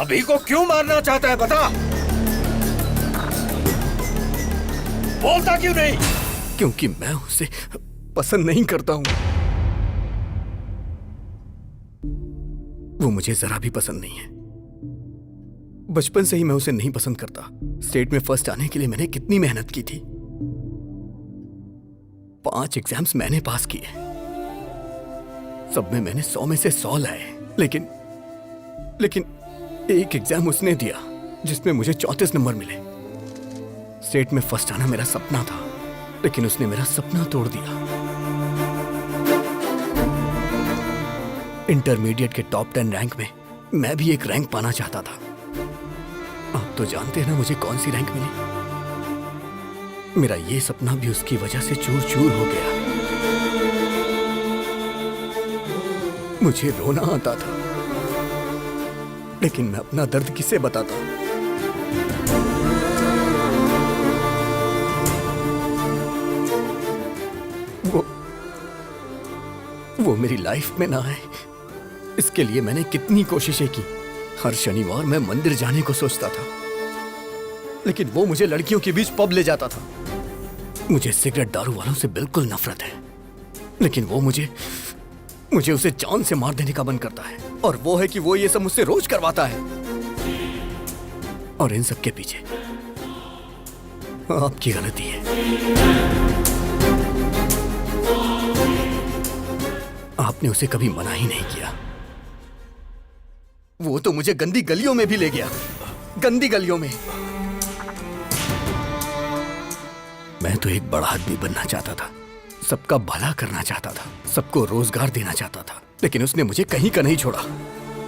अभी को क्यों मारना चाहता है बता। बोलता क्यों नहीं? क्योंकि मैं उसे पसंद नहीं करता हूं। वो मुझे जरा भी पसंद नहीं है। बचपन से ही मैं उसे नहीं पसंद करता। स्टेट में फर्स्ट आने के लिए मैंने कितनी मेहनत की थी। 5 एग्जाम्स मैंने पास किए, सब में मैंने 100 में से 100 लाए। लेकिन एक एग्जाम उसने दिया जिसमें मुझे 34 नंबर मिले। स्टेट में फर्स्ट आना मेरा सपना था, लेकिन उसने मेरा सपना तोड़ दिया। इंटरमीडिएट के टॉप 10 रैंक में मैं भी एक रैंक पाना चाहता था। आप तो जानते हैं ना मुझे कौन सी रैंक मिली। मेरा ये सपना भी उसकी वजह से चूर चूर हो गया। मुझे रोना आता था, लेकिन मैं अपना दर्द किसे बताता। वो मेरी लाइफ में ना आए, इसके लिए मैंने कितनी कोशिशें की। हर शनिवार मैं मंदिर जाने को सोचता था, लेकिन वो मुझे लड़कियों के बीच पब ले जाता था। मुझे सिगरेट दारू वालों से बिल्कुल नफरत है, लेकिन वो मुझे उसे जान से मार देने का मन करता है। और वो है कि वो ये सब मुझसे रोज करवाता है। और इन सब के पीछे आपकी गलती है। आपने उसे कभी मना ही नहीं किया। वो तो मुझे गंदी गलियों में भी ले गया, गंदी गलियों में। मैं तो एक बड़ा आदमी बनना चाहता था, सबका भला करना चाहता था, सबको रोजगार देना चाहता था, लेकिन उसने मुझे कहीं का नहीं छोड़ा।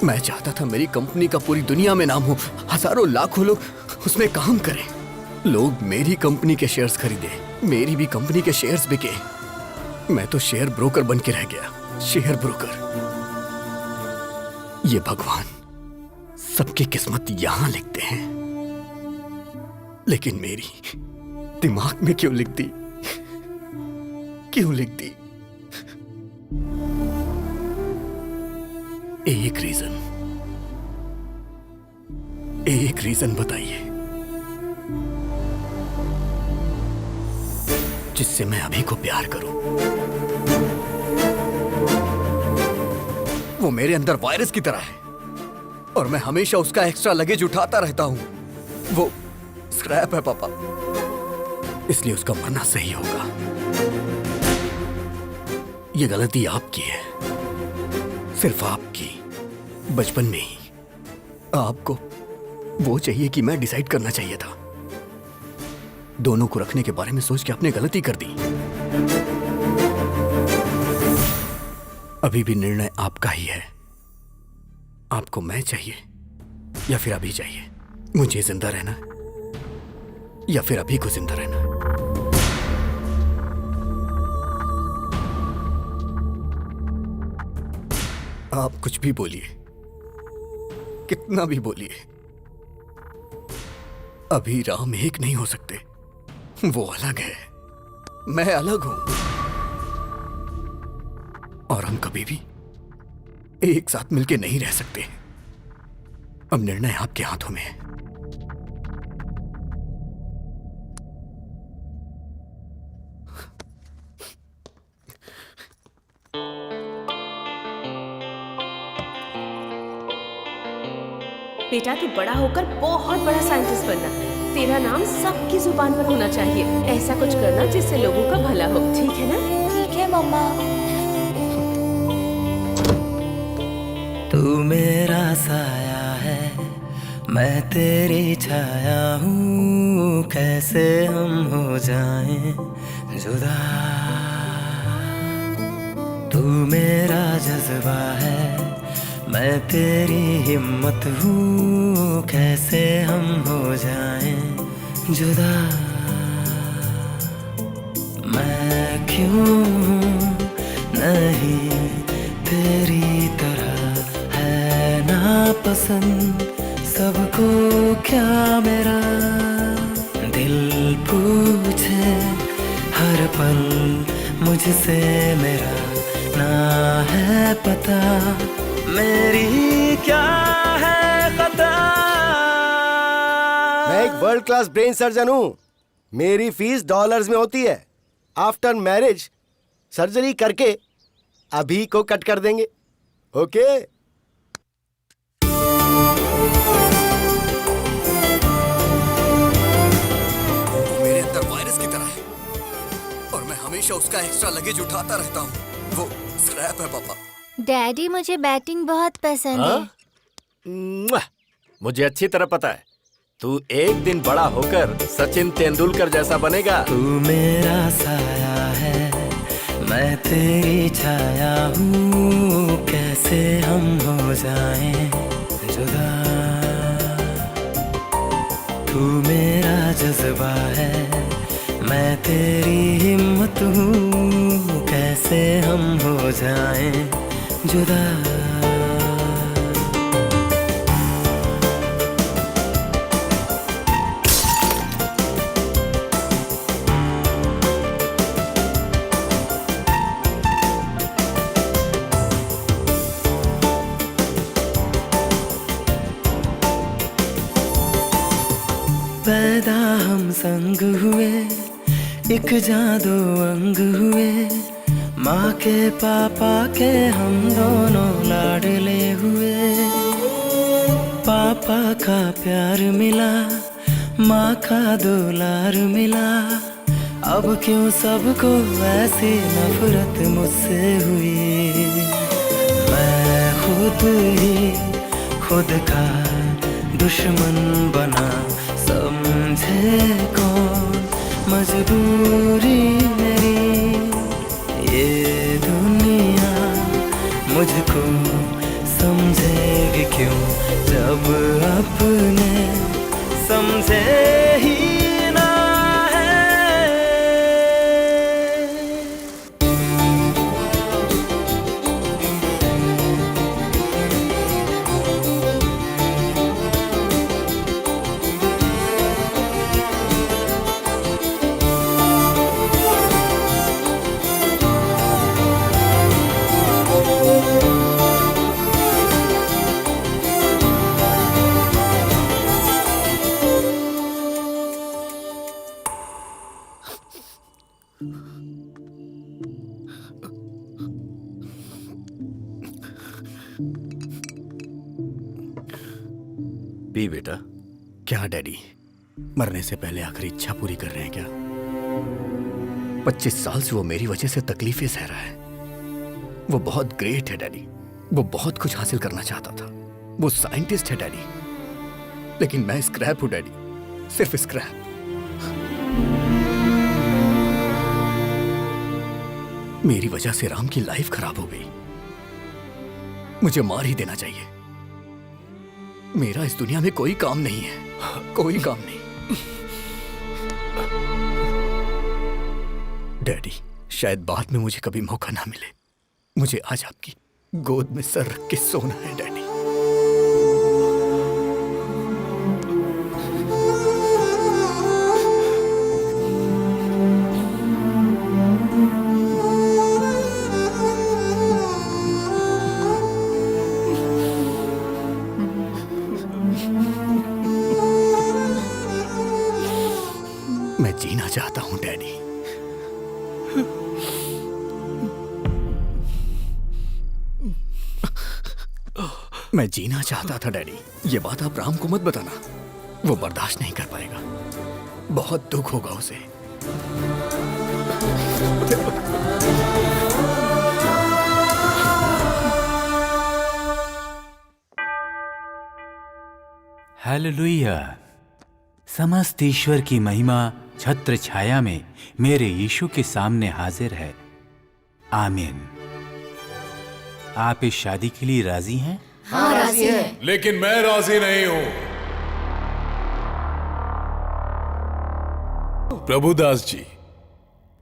मैं चाहता था मेरी कंपनी का पूरी दुनिया में नाम हो, हजारों लाखों लोग उसमें काम करें। लोग मेरी कंपनी के शेयर्स खरीदे, मेरी भी कंपनी के शेयर्स बिके। मैं तो शेयर ब्रोकर बन के रह गया, शेयर ब्रोकर। ये भगवान सबकी किस्मत यहां लिखते हैं, लेकिन मेरी दिमाग में क्यों लिख दी? क्यों लिख दी? एक रीजन बताइए जिससे मैं अभी को प्यार करूं। वो मेरे अंदर वायरस की तरह है और मैं हमेशा उसका एक्स्ट्रा लगेज उठाता रहता हूं। वो स्क्रैप है पापा, इसलिए उसका मरना सही होगा। ये गलती आपकी है, सिर्फ आपकी। बचपन में ही आपको वो चाहिए कि मैं डिसाइड करना चाहिए था। दोनों को रखने के बारे में सोच के आपने गलती कर दी। अभी भी निर्णय आपका ही है। आपको मैं चाहिए या फिर अभी चाहिए? मुझे जिंदा रहना या फिर अभी को जिंदा रहना? आप कुछ भी बोलिए, कितना भी बोलिए, अभी राम एक नहीं हो सकते। वो अलग है, मैं अलग हूं, और हम कभी भी एक साथ मिलके नहीं रह सकते। अब निर्णय आपके हाथों में है। बेटा तू बड़ा होकर बहुत बड़ा साइंटिस्ट बनना। तेरा नाम सबकी जुबान पर होना चाहिए। ऐसा कुछ करना जिससे लोगों का भला हो, ठीक है ना? ठीक है मम्मा। तू मेरा साया है, मैं तेरी छाया हूँ। कैसे हम हो जाएं जुदा। तू मेरा जज्बा है, मैं तेरी हिम्मत हूँ। कैसे हम हो जाएं जुदा। मैं क्यों नहीं तेरी तरह है नापसंद सबको क्या मेरा दिल पूछे हर पल तुझसे मेरा ना है पता, मेरी क्या है खता। मैं एक वर्ल्ड क्लास ब्रेन सर्जन हूँ। मेरी फीस डॉलर्स में होती है। आफ्टर मैरिज सर्जरी करके अभी को कट कर देंगे। ओके? मेरे अंदर वायरस की तरह है और मैं हमेशा उसका एक्स्ट्रा लगेज उठाता रहता हूँ। वो स्क्रैप है पापा। डैडी मुझे बैटिंग बहुत पसंद है। मुआ! मुझे अच्छी तरह पता है तू एक दिन बड़ा होकर सचिन तेंदुलकर जैसा बनेगा। तू मेरा साया है, मैं तेरी छाया हूँ, कैसे हम हो जाएं जुदा। तू मेरा जज्बा है, मैं तेरी हिम्मत हूँ, कैसे हम हो जाएं जुदा। पैदा हम संग हुए, एक जादू अंग हुए, माँ के पापा के हम दोनों लाडले हुए। पापा का प्यार मिला, माँ का दुलार मिला, अब क्यों सबको ऐसी नफरत मुझसे हुई। मैं खुद ही खुद का दुश्मन बना, समझे कौन मजबूरी मेरी। ये दुनिया मुझको समझेगी क्यों, जब अपने समझे ही ना है। पी बेटा। क्या डैडी, मरने से पहले आखिरी इच्छा पूरी कर रहे हैं क्या? 25 साल से वो मेरी वजह से तकलीफें सह रहा है। वो बहुत ग्रेट है डैडी, वो बहुत कुछ हासिल करना चाहता था, वो साइंटिस्ट है डैडी, लेकिन मैं स्क्रैप हूं डैडी, सिर्फ स्क्रैप। मेरी वजह से राम की लाइफ खराब हो गई। मुझे मार ही देना चाहिए। मेरा इस दुनिया में कोई काम नहीं है, कोई काम नहीं। डैडी, शायद बाद में मुझे कभी मौका ना मिले। मुझे आज आपकी गोद में सर रख के सोना है डैडी। मैं जीना चाहता हूं डैडी। मैं जीना चाहता था डैडी। ये बात आप राम को मत बताना, वो बर्दाश्त नहीं कर पाएगा, बहुत दुख होगा उसे। हालेलुया। समस्त ईश्वर की महिमा छत्र छाया में मेरे यीशु के सामने हाजिर है। आमीन। आप इस शादी के लिए राजी हैं? हाँ, राजी है। लेकिन मैं राजी नहीं हूं। प्रभुदास जी,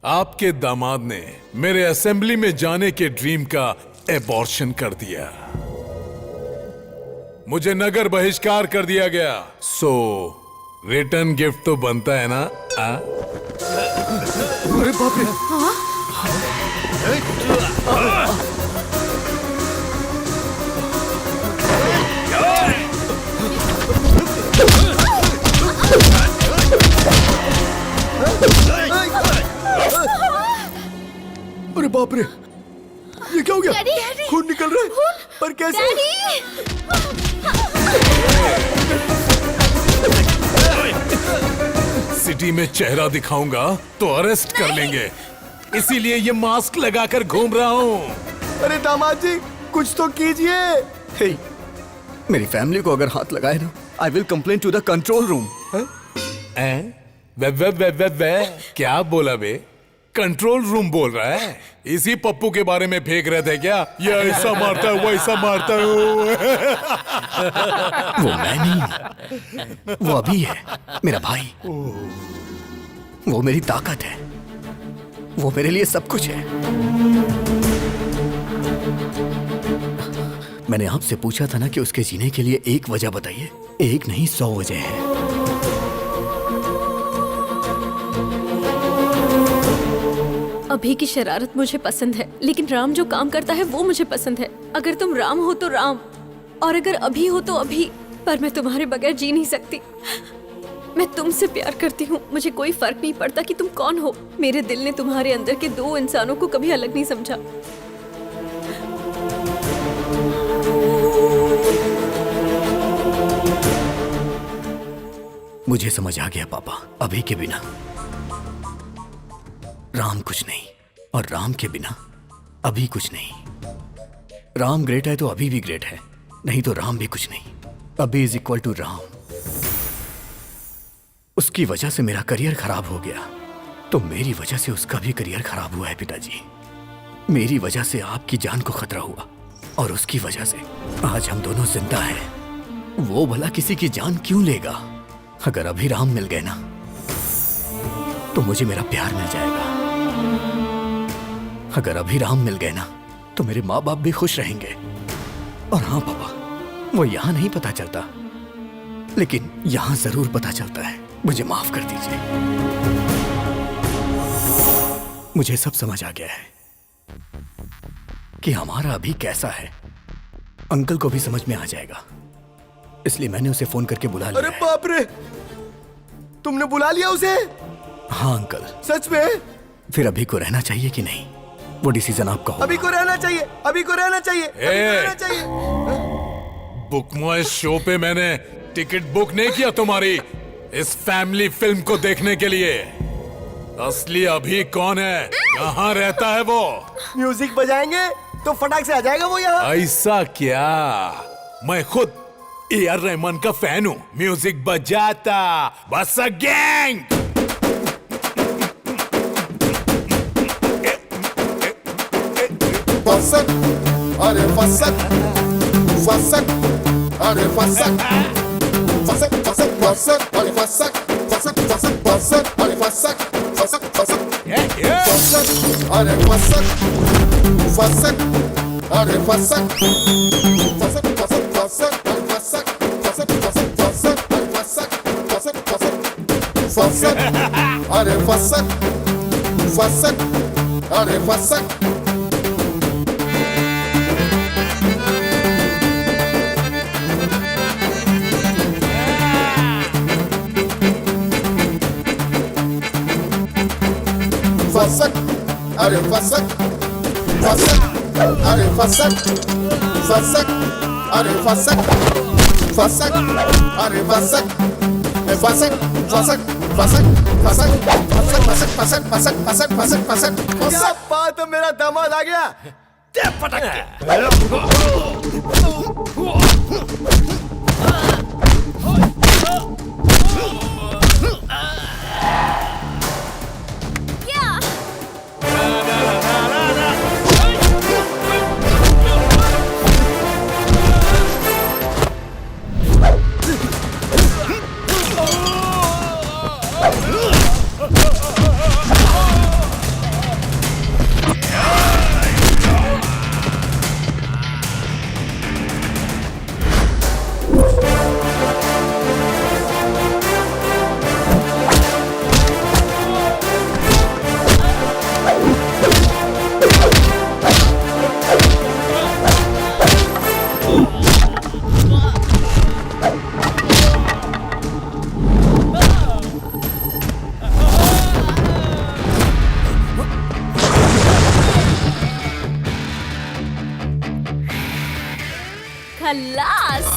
आपके दामाद ने मेरे असेंबली में जाने के ड्रीम का एबॉर्शन कर दिया। मुझे नगर बहिष्कार कर दिया गया। सो रिटर्न गिफ्ट तो बनता है ना? अरे बाप रे! अरे बाप रे, ये क्या हो गया? खून निकल रहा है, पर कैसे? सिटी में चेहरा दिखाऊंगा तो अरेस्ट कर लेंगे, इसीलिए ये मास्क लगाकर घूम रहा हूँ। अरे दामाद जी, कुछ तो कीजिए। हे, मेरी फैमिली को अगर हाथ लगाए ना, I will complain to the control room. वे क्या बोला बे? कंट्रोल रूम बोल रहा है? इसी पप्पू के बारे में फेंक रहे थे क्या? ये ऐसा मारता है, वैसा मारता है। वो मैं नहीं, वो अभी है, मेरा भाई। वो मेरी ताकत है, वो मेरे लिए सब कुछ है। मैंने आपसे पूछा था ना कि उसके जीने के लिए एक वजह बताइए। एक नहीं, 100 वजह है। अभी की शरारत मुझे पसंद है, लेकिन राम जो काम करता है वो मुझे पसंद है। अगर तुम राम हो तो राम, और अगर अभी हो तो अभी, पर मैं तुम्हारे बगैर जी नहीं सकती। मैं तुमसे प्यार करती हूँ, मुझे कोई फर्क नहीं पड़ता कि तुम कौन हो। मेरे दिल ने तुम्हारे अंदर के 2 इंसानों को कभी अलग नहीं समझा। मुझे समझ आ गया पापा, अभी के बिना राम कुछ नहीं, और राम के बिना अभी कुछ नहीं। राम ग्रेट है तो अभी भी ग्रेट है, नहीं तो राम भी कुछ नहीं। अभी इज इक्वल टू राम। उसकी वजह से मेरा करियर खराब हो गया, तो मेरी वजह से उसका भी करियर खराब हुआ है पिताजी। मेरी वजह से आपकी जान को खतरा हुआ, और उसकी वजह से आज हम दोनों जिंदा हैं। वो भला किसी की जान क्यों लेगा? अगर अभी राम मिल गए ना, तो मुझे मेरा प्यार मिल जाएगा। अगर अभी राम मिल गए ना, तो मेरे माँ बाप भी खुश रहेंगे। और हाँ पापा, वो यहाँ नहीं पता चलता, लेकिन यहाँ जरूर पता चलता है। मुझे माफ कर दीजिए। मुझे सब समझ आ गया है कि हमारा अभी कैसा है। अंकल को भी समझ में आ जाएगा, इसलिए मैंने उसे फोन करके बुला लिया। अरे बाप रे, तुमने बुला लिया उसे? हाँ अंकल। सच में? फिर अभी को रहना चाहिए कि नहीं, वो डिसीजन आपका होगा। अभी को रहना चाहिए, अभी को रहना चाहिए, अभी को रहना चाहिए। बुक माय शो पे मैंने टिकट बुक नहीं किया तुम्हारी इस फैमिली फिल्म को देखने के लिए। असली अभी कौन है? कहाँ रहता है वो? म्यूजिक बजाएंगे तो फटाक से आ जाएगा वो यहाँ। ऐसा क्या? मैं खुद AR रहमान का फैन हूँ। म्यूजिक बजाता बस अ गैंग। Fassak, अरे fassak, fassak, अरे fassak, fassak, fassak, fassak, अरे fassak, fassak, fassak, fassak, अरे fassak, fassak, fassak, fassak, अरे fassak, fassak, अरे fassak, fassak, fassak, fassak, अरे fassak, fassak, fassak, fassak, अरे fassak, fassak, fassak, fassak, अरे fassak, fassak, अरे fassak. Fassak, अरे fassak, fassak, अरे fassak, fassak, अरे fassak, fassak, अरे fassak, fassak, fassak, fassak, fassak, fassak, fassak, fassak, fassak, fassak, fassak, क्या बात है, मेरा दामाद आ गया। खल्लास।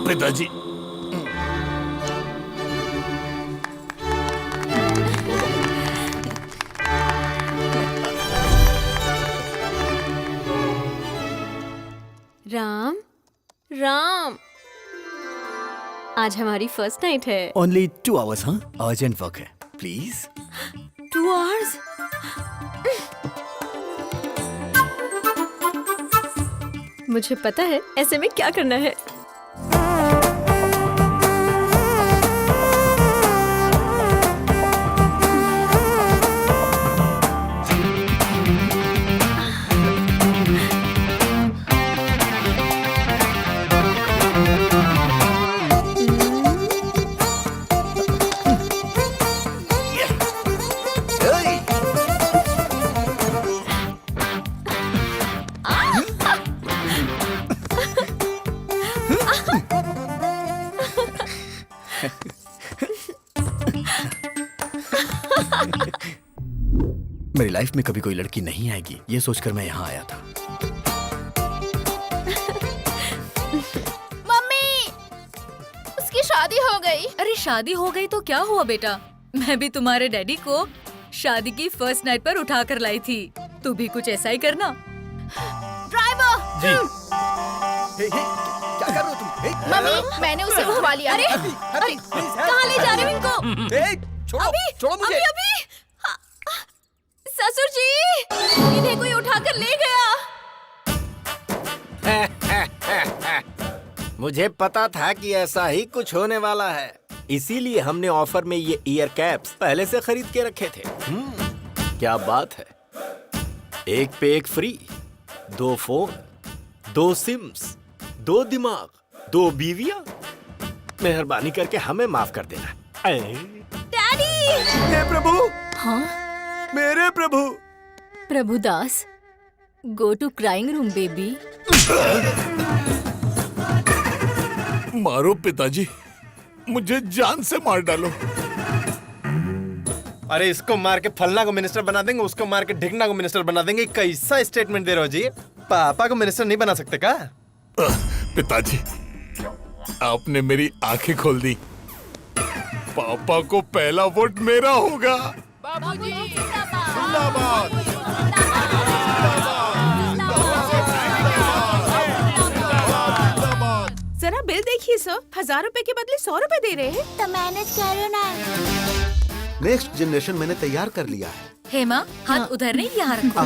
पिताजी, राम राम, आज हमारी फर्स्ट नाइट है। ओनली 2 hours, हाँ? अर्जेंट वर्क है, प्लीज। 2 hours? मुझे पता है ऐसे में क्या करना है। मेरी लाइफ में कभी कोई लड़की नहीं आएगी, ये सोचकर मैं यहाँ आया था। मम्मी, उसकी शादी हो गई। अरे शादी हो गई तो क्या हुआ बेटा, मैं भी तुम्हारे डैडी को शादी की फर्स्ट नाइट पर उठा कर लाई थी, तू भी कुछ ऐसा ही करना। ड्राइवर जी। क्या कर रहे हो तुम? मम्मी, मैंने उसे उठवा लिया। अरे कहाँ ले जा रहे हो इनको? छोड़ो मुझे। अभी ससुर जी, इन्हें कोई उठाकर ले गया। मुझे पता था कि ऐसा ही कुछ होने वाला है, इसीलिए हमने ऑफर में ये ईयर कैप्स पहले से खरीद के रखे थे। क्या बात है, एक पे एक फ्री, 2 फोन, 2 सिम्स, 2 दिमाग, 2 बीवियां। मेहरबानी करके हमें माफ कर देना। डैडी! हे प्रभु! हाँ? मेरे प्रभु! Prabhudas, go to crying room baby. मारो पिताजी, मुझे जान से मार डालो। अरे इसको मार के फलना को मिनिस्टर बना देंगे, उसको मार के ढिकना को मिनिस्टर बना देंगे। कैसा स्टेटमेंट दे रहे हो जी? पापा को मिनिस्टर नहीं बना सकते क्या? पिताजी, आपने मेरी आंखें खोल दी। पापा को पहला वोट मेरा होगा। बाबूजी, जिंदाबाद। जरा बिल देखिए सर, 1000 रुपए के बदले 100 रुपए दे रहे हैं। तो मैनेज करो ना। नेक्स्ट जनरेशन मैंने तैयार कर लिया है। हेमा, हाथ उधर नहीं, यहाँ रखो।